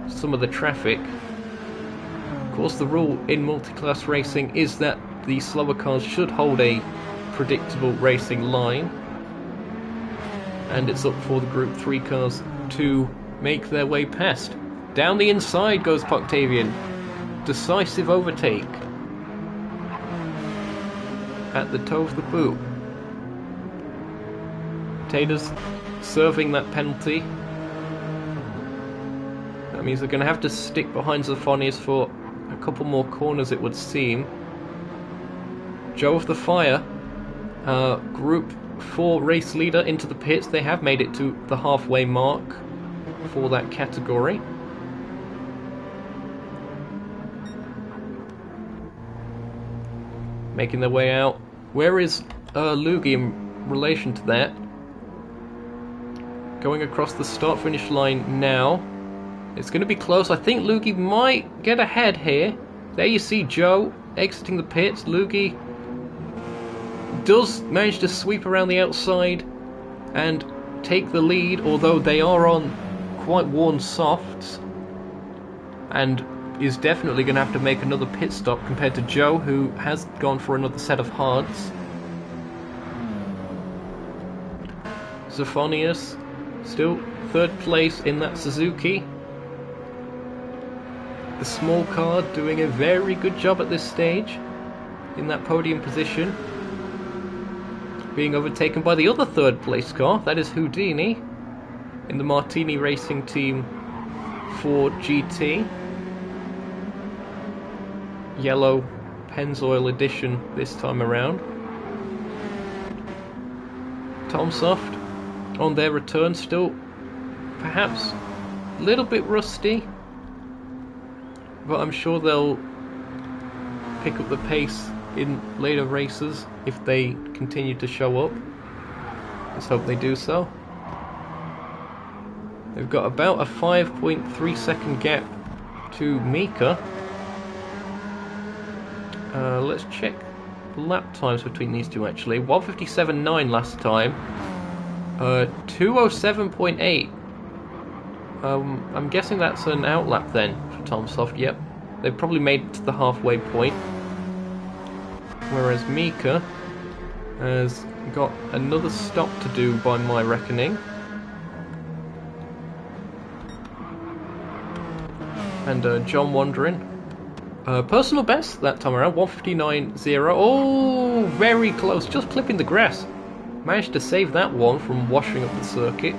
some of the traffic. Of course, the rule in multi-class racing is that the slower cars should hold a predictable racing line, and it's up for the Group 3 cars to make their way past. Down the inside goes Poctavian. Decisive overtake at the toe of the boot. Taters serving that penalty. That means they're going to have to stick behind Zephanius for a couple more corners, it would seem. Joe of the Fire, Group for race leader into the pits. They have made it to the halfway mark for that category. Making their way out. Where is Loogie in relation to that? Going across the start-finish line now. It's going to be close. I think Loogie might get ahead here. There you see Joe exiting the pits. Loogie does manage to sweep around the outside and take the lead, although they are on quite worn softs, and is definitely going to have to make another pit stop compared to Joe, who has gone for another set of hards. Zephanius still third place in that Suzuki. The small car doing a very good job at this stage in that podium position. Being overtaken by the other third place car, that is Houdini, in the Martini Racing Team Ford GT. Yellow Pennzoil edition this time around. Tomsoft on their return, still perhaps a little bit rusty, but I'm sure they'll pick up the pace in later races if they continue to show up. Let's hope they do so. They've got about a 5.3 second gap to Mika. Let's check lap times between these two actually. 1:57.9 last time. 2:07.8. I'm guessing that's an outlap then for Tomsoft. Yep, they've probably made it to the halfway point. Whereas Mika has got another stop to do by my reckoning. And John Wandering. Personal best that time around, 1:59.0. Oh, very close, just clipping the grass. Managed to save that one from washing up the circuit.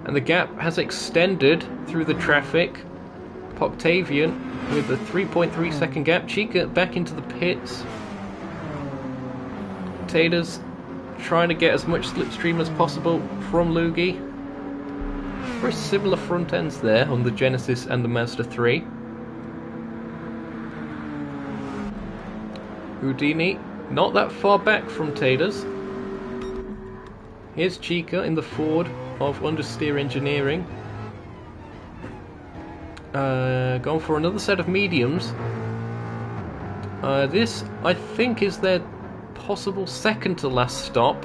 And the gap has extended through the traffic. Octavian with a 3.3 second gap. Chica back into the pits. Taters trying to get as much slipstream as possible from Loogie. Very similar front ends there on the Genesis and the Mazda 3. Houdini not that far back from Taters. Here's Chica in the Ford of Understeer Engineering. Going for another set of mediums. This, I think, is their possible second to last stop.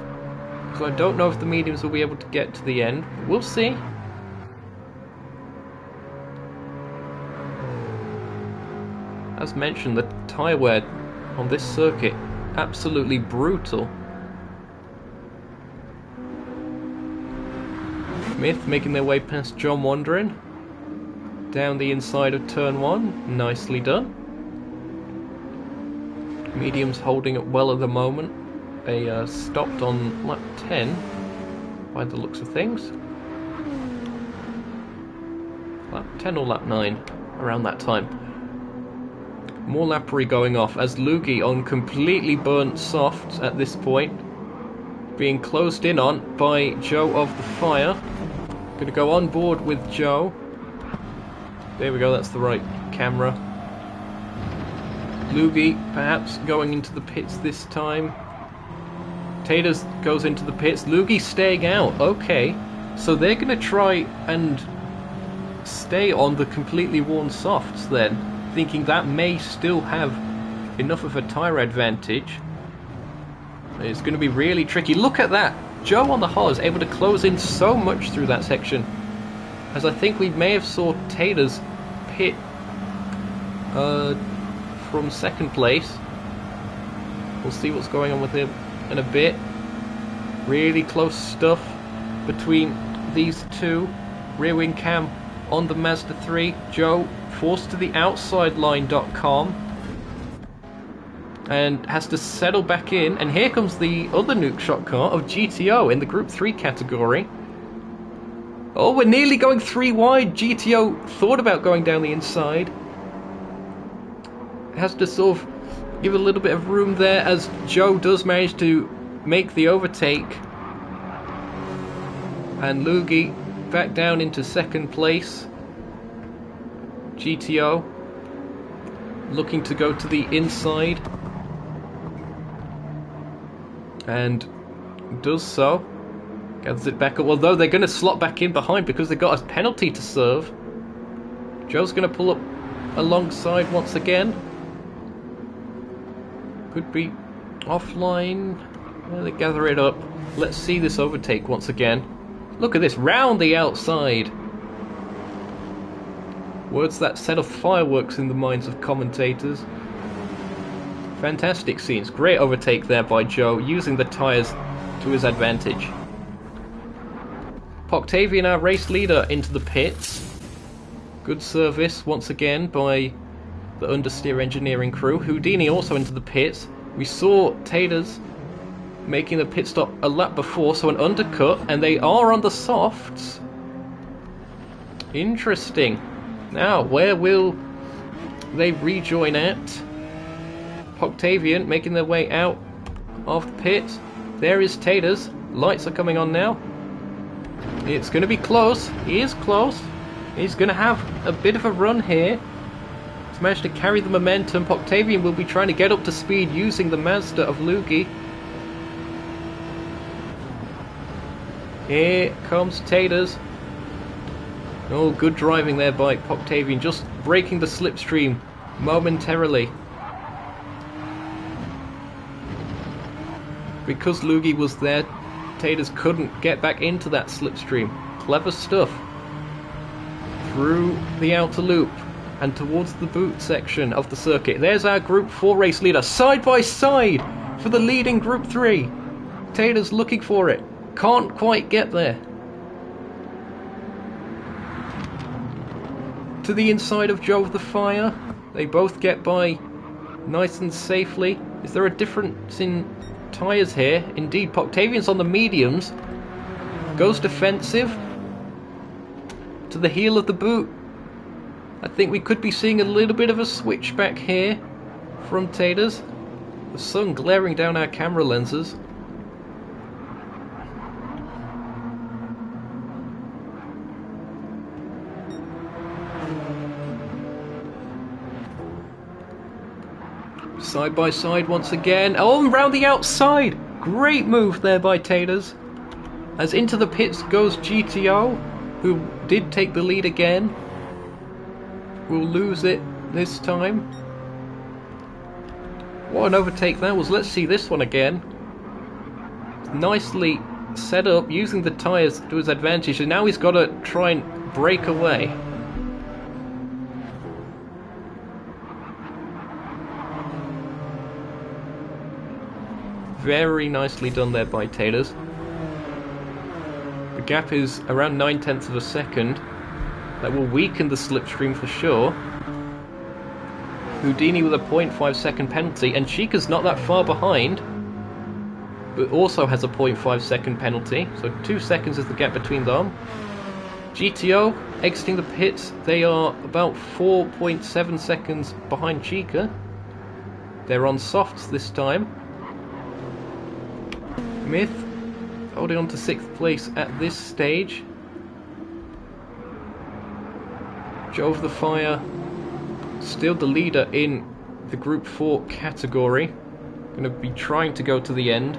So I don't know if the mediums will be able to get to the end. We'll see. As mentioned, the tyre wear on this circuit, absolutely brutal. Smith making their way past John Wandering. Down the inside of turn 1, nicely done. Mediums holding it well at the moment. They stopped on lap 10 by the looks of things. Lap 10 or lap 9, around that time. More lappery going off as Loogie on completely burnt softs at this point. Being closed in on by Joe of the Fire. Gonna go on board with Joe. There we go, that's the right camera. Loogie perhaps going into the pits this time. Taters goes into the pits. Loogie staying out. Okay, so they're gonna try and stay on the completely worn softs then, thinking that may still have enough of a tyre advantage. It's going to be really tricky. Look at that! Joe on the Haas able to close in so much through that section, as I think we may have saw Taters pit from second place. We'll see what's going on with him in a bit. Really close stuff between these two. Rear wing cam on the Mazda 3. Joe forced to the outside line.com and has to settle back in, and here comes the other nuke shot car of GTO in the Group 3 category. Oh, we're nearly going 3 wide. GTO thought about going down the inside. Has to sort of Give a little bit of room there as Joe does manage to make the overtake. And Loogie back down into second place. GTO looking to go to the inside. And does so. Gathers it back up. Although they're going to slot back in behind because they've got a penalty to serve. Joe's going to pull up alongside once again. Could be offline. Well, they gather it up. Let's see this overtake once again. Look at this, round the outside. Words that set off fireworks in the minds of commentators. Fantastic scenes. Great overtake there by Joe, using the tyres to his advantage. Octavian, our race leader, into the pits. Good service once again by the understeer engineering crew. Houdini also into the pits. We saw Taters making the pit stop a lap before, so an undercut, and they are on the softs. Interesting. Now, where will they rejoin at? Octavian making their way out of the pit. There is Taters. Lights are coming on now. It's going to be close. He is close. He's going to have a bit of a run here. He's managed to carry the momentum. Octavian will be trying to get up to speed using the Mazda of Loogie. Here comes Taters. Oh, good driving there by Octavian, just breaking the slipstream momentarily. Because Loogie was there, Taters couldn't get back into that slipstream. Clever stuff. Through the outer loop and towards the boot section of the circuit. There's our Group 4 race leader, side by side for the lead in Group 3. Taters looking for it. Can't quite get there. To the inside of Joe of the Fire. They both get by nice and safely. Is there a difference in tyres here? Indeed, Octavian's on the mediums. Goes defensive. To the heel of the boot. I think we could be seeing a little bit of a switch back here from Taters. The sun glaring down our camera lenses. Side by side once again. Oh, and round the outside! Great move there by Taters. As into the pits goes GTO, who did take the lead again. Will lose it this time. What an overtake that was. Let's see this one again. Nicely set up, using the tyres to his advantage, and now he's got to try and break away. Very nicely done there by Taters. The gap is around 9/10 of a second. That will weaken the slipstream for sure. Houdini with a 0.5 second penalty, and Chica's not that far behind, but also has a 0.5 second penalty, so 2 seconds is the gap between them. GTO exiting the pits, they are about 4.7 seconds behind Chica. They're on softs this time. Myth holding on to 6th place at this stage. Joe of the Fire still the leader in the Group 4 category. Going to be trying to go to the end.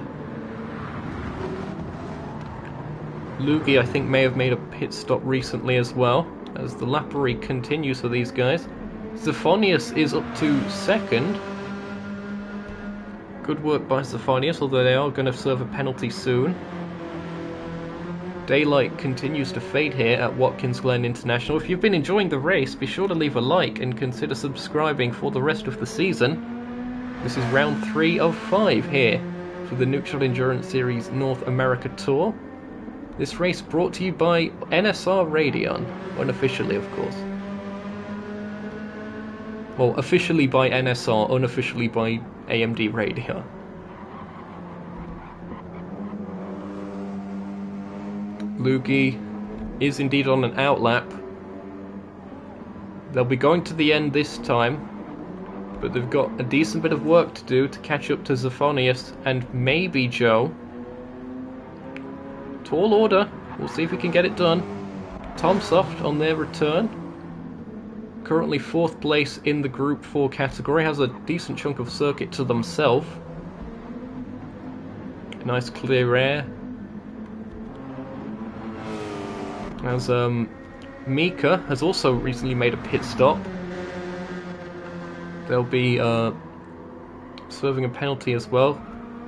Loogie, I think, may have made a pit stop recently as well, as the lappery continues for these guys. Zephonius is up to 2nd. Good work by Zephonius, although they are going to serve a penalty soon. Daylight continues to fade here at Watkins Glen International. If you've been enjoying the race, be sure to leave a like and consider subscribing for the rest of the season. This is round 3 of 5 here for the Neutral Endurance Series North America Tour. This race brought to you by NSR Radeon, unofficially of course. Well, officially by NSR, unofficially by AMD Radeon. Loogie is indeed on an outlap. They'll be going to the end this time. but they've got a decent bit of work to do to catch up to Zephanius and maybe Joe. Tall order. We'll see if we can get it done. Tomsoft on their return. Currently 4th place in the Group 4 category. Has a decent chunk of circuit to themselves. Nice clear air. As Mika has also recently made a pit stop. They'll be serving a penalty as well.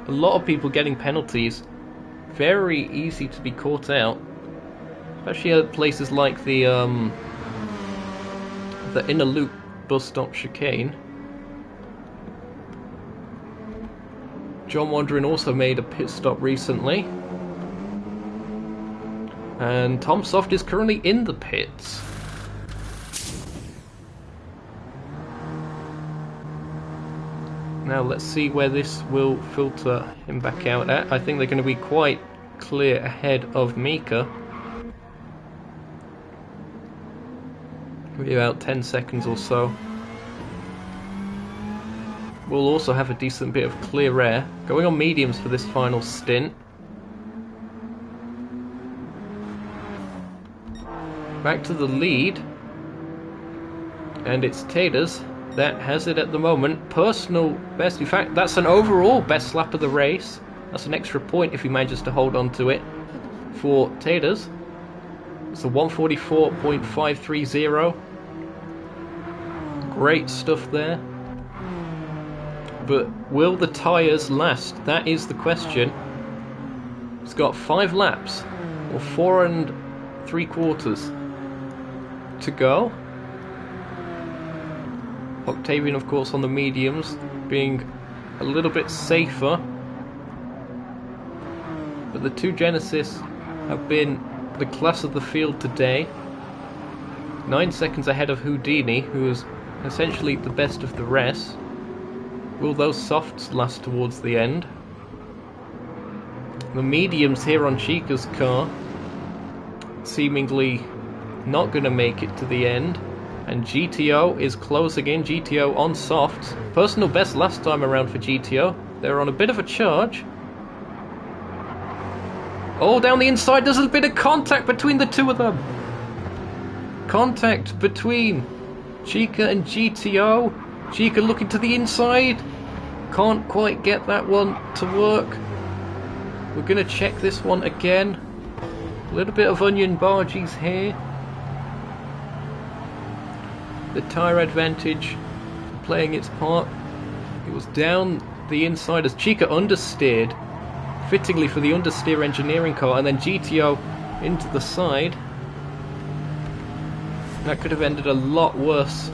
A lot of people getting penalties. Very easy to be caught out. Especially at places like the inner loop bus stop chicane. John Wandering also made a pit stop recently. And Tomsoft is currently in the pits. Now let's see where this will filter him back out at. I think they're going to be quite clear ahead of Mika. Maybe about 10 seconds or so. We'll also have a decent bit of clear air. Going on mediums for this final stint. Back to the lead. And it's Taters that has it at the moment. Personal best. In fact, that's an overall best lap of the race. That's an extra point if he manages to hold on to it for Taters. It's a 144.530. Great stuff there. But will the tyres last? That is the question. It's got 5 laps, or 4 3/4 to go. Octavian, of course, on the mediums, being a little bit safer. But the 2 Genesis have been the class of the field today. 9 seconds ahead of Houdini, who is essentially the best of the rest. Will those softs last towards the end? The mediums here on Chica's car seemingly not going to make it to the end. And GTO is closing in. GTO on softs. Personal best last time around for GTO. They're on a bit of a charge. Oh, down the inside, there's a bit of contact between the two of them. Contact between Chica and GTO. Chica looking to the inside. Can't quite get that one to work. We're going to check this one again. A little bit of onion barges here. The tyre advantage playing its part. It was down the inside as Chica understeered. Fittingly for the understeer engineering car, and then GTO into the side. That could have ended a lot worse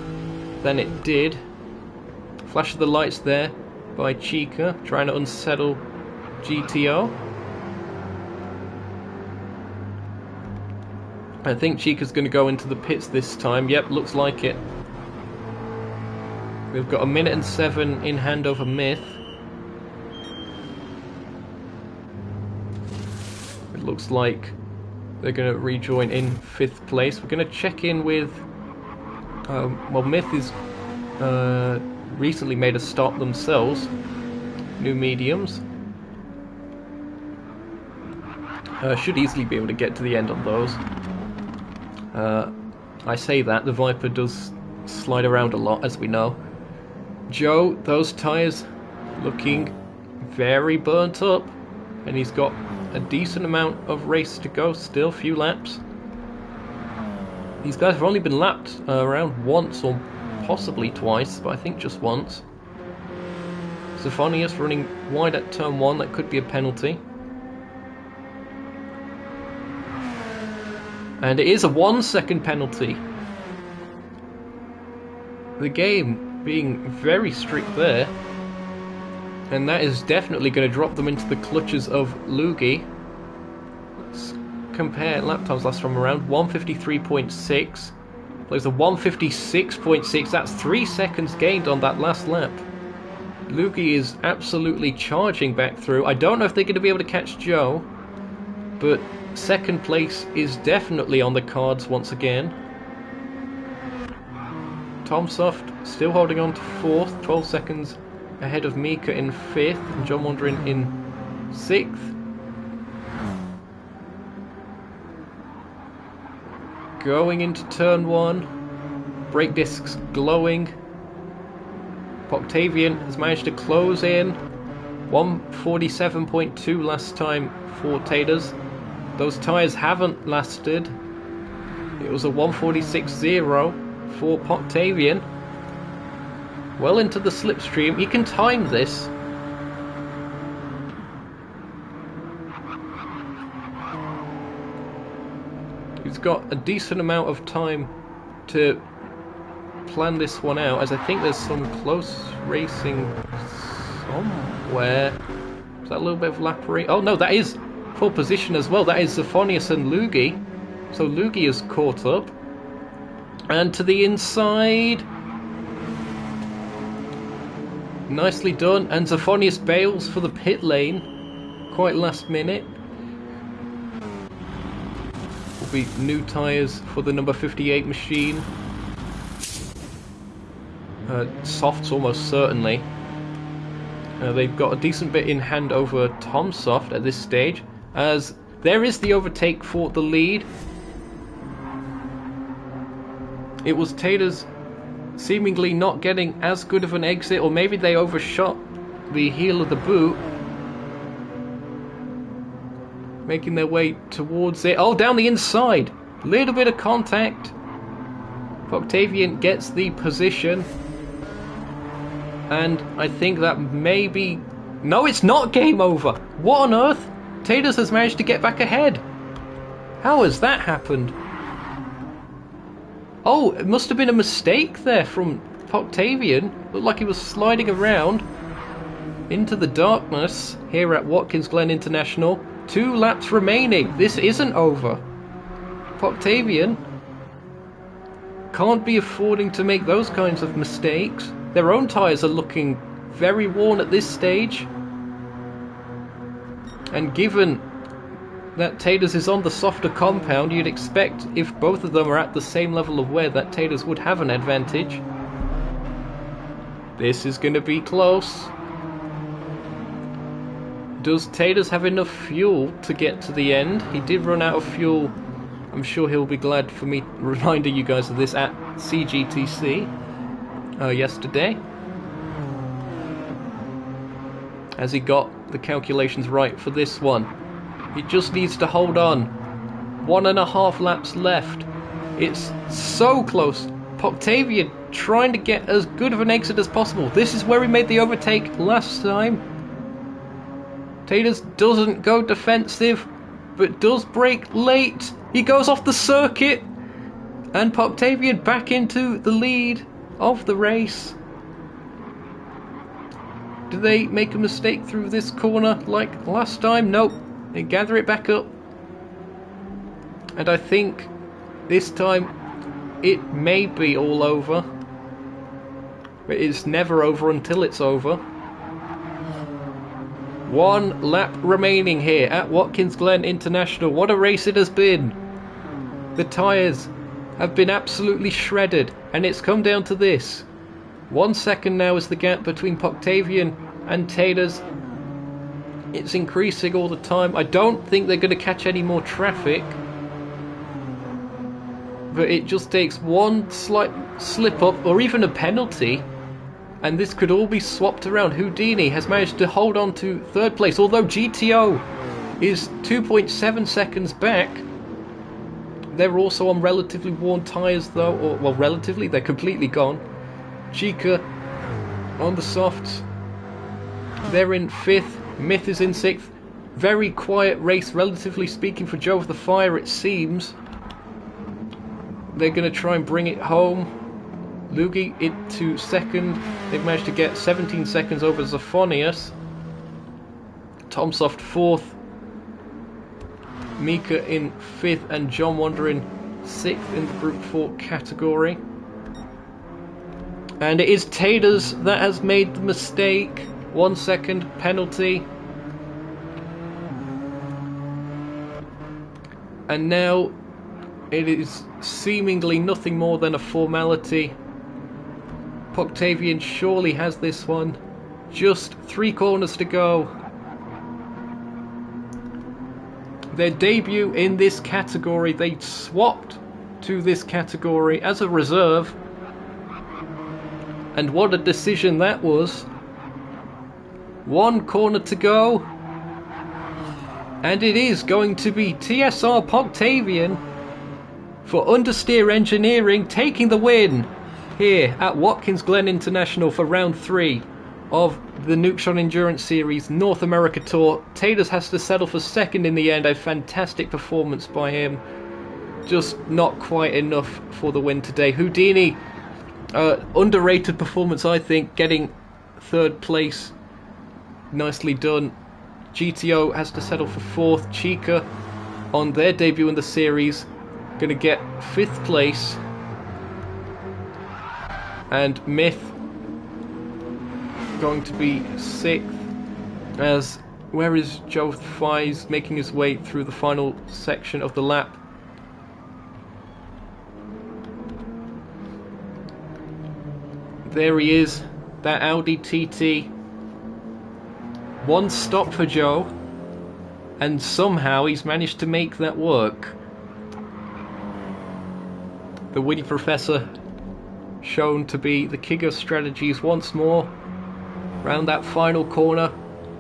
than it did. Flash of the lights there by Chica, trying to unsettle GTO. I think Chica's going to go into the pits this time. Yep, looks like it. We've got 1 minute and 7 in hand over Myth. It looks like they're going to rejoin in 5th place. We're going to check in with... well, Myth is recently made a stop themselves. New mediums. Should easily be able to get to the end on those. I say that, the Viper does slide around a lot, as we know. Joe, those tyres looking very burnt up, and he's got a decent amount of race to go still, few laps. These guys have only been lapped around once or possibly twice, but I think just once. Zephanius running wide at turn 1, that could be a penalty. And it is a 1 second penalty. The game being very strict there. And that is definitely going to drop them into the clutches of Lugi. Let's compare lap times last time around. 153.6. There's a 156.6. That's 3 seconds gained on that last lap. Lugi is absolutely charging back through. I don't know if they're going to be able to catch Joe. But 2nd place is definitely on the cards once again. Tomsoft still holding on to 4th, 12 seconds ahead of Mika in 5th, and John Wandering in 6th. Going into turn 1, brake discs glowing. Octavian has managed to close in. 147.2 last time for Taters. Those tyres haven't lasted. It was a 146.0 for Octavian. Well into the slipstream. He can time this. He's got a decent amount of time to plan this one out, as I think there's some close racing somewhere. Is that a little bit of lappery? Oh no, that is full position as well. That is Zephonius and Lugi. So Lugi is caught up. And to the inside. Nicely done. And Zephonius bails for the pit lane. Quite last minute. Will be new tyres for the number 58 machine. Softs almost certainly. They've got a decent bit in hand over Tomsoft at this stage, as there is the overtake for the lead. It was Taters seemingly not getting as good of an exit, or maybe they overshot the heel of the boot, making their way towards it. Oh, down the inside! Little bit of contact. Octavian gets the position. And I think that may be... No, it's not game over! What on earth? Taters has managed to get back ahead. How has that happened? Oh, it must have been a mistake there from Octavian. Looked like he was sliding around into the darkness here at Watkins Glen International. 2 laps remaining. This isn't over. Octavian can't be affording to make those kinds of mistakes. Their own tyres are looking very worn at this stage. And given that Taters is on the softer compound, you'd expect if both of them are at the same level of wear that Taters would have an advantage. This is going to be close. Does Taters have enough fuel to get to the end? He did run out of fuel. I'm sure he'll be glad for me reminding you guys of this at CGTC. Yesterday, as he got the calculations right for this one. He just needs to hold on. 1.5 laps left. It's so close. Octavian trying to get as good of an exit as possible. This is where he made the overtake last time. Taters doesn't go defensive, but does brake late. He goes off the circuit, and Octavian back into the lead of the race. Do they make a mistake through this corner like last time? Nope. They gather it back up. And I think this time it may be all over. But it's never over until it's over. 1 lap remaining here at Watkins Glen International. What a race it has been. The tyres have been absolutely shredded, and it's come down to this. 1 second now is the gap between Octavian and Taters. It's increasing all the time. I don't think they're going to catch any more traffic, but it just takes one slight slip up or even a penalty, and this could all be swapped around. Houdini has managed to hold on to 3rd place, although GTO is 2.7 seconds back. They're also on relatively worn tyres though, or well, relatively, they're completely gone. Chica on the softs. They're in 5th, Myth is in 6th. Very quiet race, relatively speaking, for Joe of the Fire, it seems. They're going to try and bring it home. Lugi into 2nd. They've managed to get 17 seconds over Zephonius. Tomsoft 4th. Mika in 5th, and John Wander in 6th in the Group 4 category. And it is Taters that has made the mistake. 1 second penalty. And now it is seemingly nothing more than a formality. Octavian surely has this one. Just 3 corners to go. Their debut in this category, they swapped to this category as a reserve. And what a decision that was. 1 corner to go. And it is going to be TSR Octavian for Understeer Engineering taking the win here at Watkins Glen International for round 3 of the Nuke Endurance Series North America Tour. Taters has to settle for second in the end. A fantastic performance by him. Just not quite enough for the win today. Houdini, underrated performance I think, getting 3rd place. Nicely done. GTO has to settle for 4th. Chica, on their debut in the series, going to get 5th place. And Myth going to be 6th. As where is Joe Fies making his way through the final section of the lap. There he is, that Audi TT. 1 stop for Joe, and somehow he's managed to make that work. The Witty Professor shown to be the king of strategies once more. Round that final corner,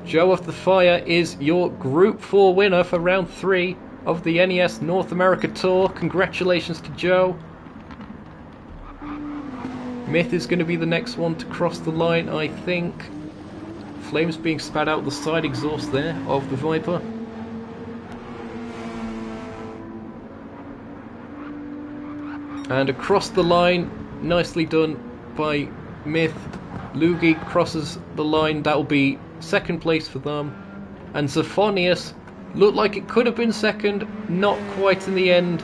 Joe of the Fire is your Group 4 winner for round 3 of the NES North America Tour. Congratulations to Joe. Myth is going to be the next one to cross the line, I think. Flames being spat out the side exhaust there of the Viper. And across the line, nicely done by Myth. Lugi crosses the line, that'll be 2nd place for them. And Zephonius looked like it could have been 2nd, not quite in the end.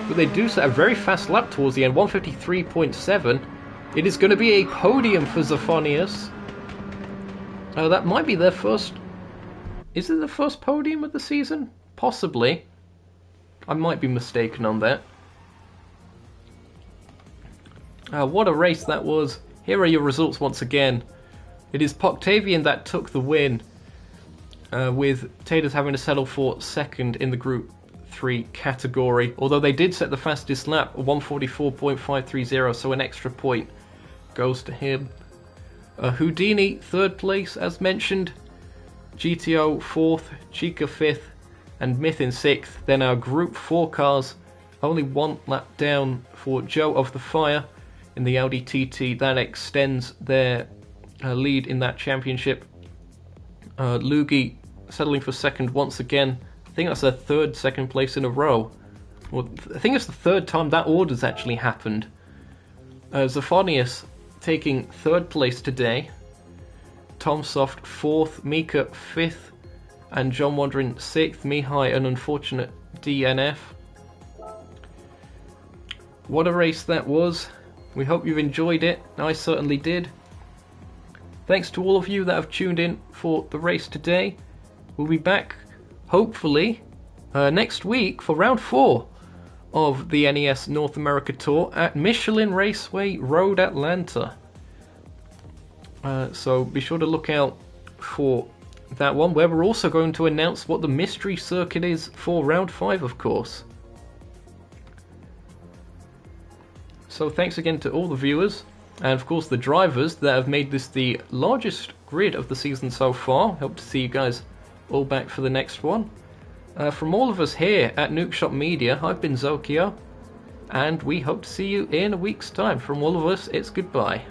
But they do set a very fast lap towards the end, 153.7. It is going to be a podium for Zephonius. That might be their first... Is it the first podium of the season? Possibly. I might be mistaken on that. What a race that was. Here are your results once again. It is Octavian that took the win, with Taters having to settle for 2nd in the Group 3 category. Although they did set the fastest lap, 144.530, so an extra point goes to him. Houdini, 3rd place, as mentioned. GTO, 4th. Chica, 5th. And Myth in 6th. Then our Group 4 cars, only 1 lap down for Joe of the Fire in the Audi TT. That extends their lead in that championship. Lugi settling for 2nd once again. I think that's their 3rd 2nd place in a row. Well, I think it's the 3rd time that order's actually happened. Zephonius taking 3rd place today. Tomsoft 4th, Mika 5th, and John Wandering 6th. Mihai an unfortunate DNF. What a race that was. We hope you've enjoyed it. I certainly did. Thanks to all of you that have tuned in for the race today. We'll be back, hopefully, next week for round 4 of the NES North America Tour at Michelin Raceway Road, Atlanta. So be sure to look out for that one, where we're also going to announce what the mystery circuit is for round 5, of course. So thanks again to all the viewers, and of course the drivers that have made this the largest grid of the season so far. Hope to see you guys all back for the next one. From all of us here at Nukeshot Media, I've been Zokio, and we hope to see you in a week's time. From all of us, it's goodbye.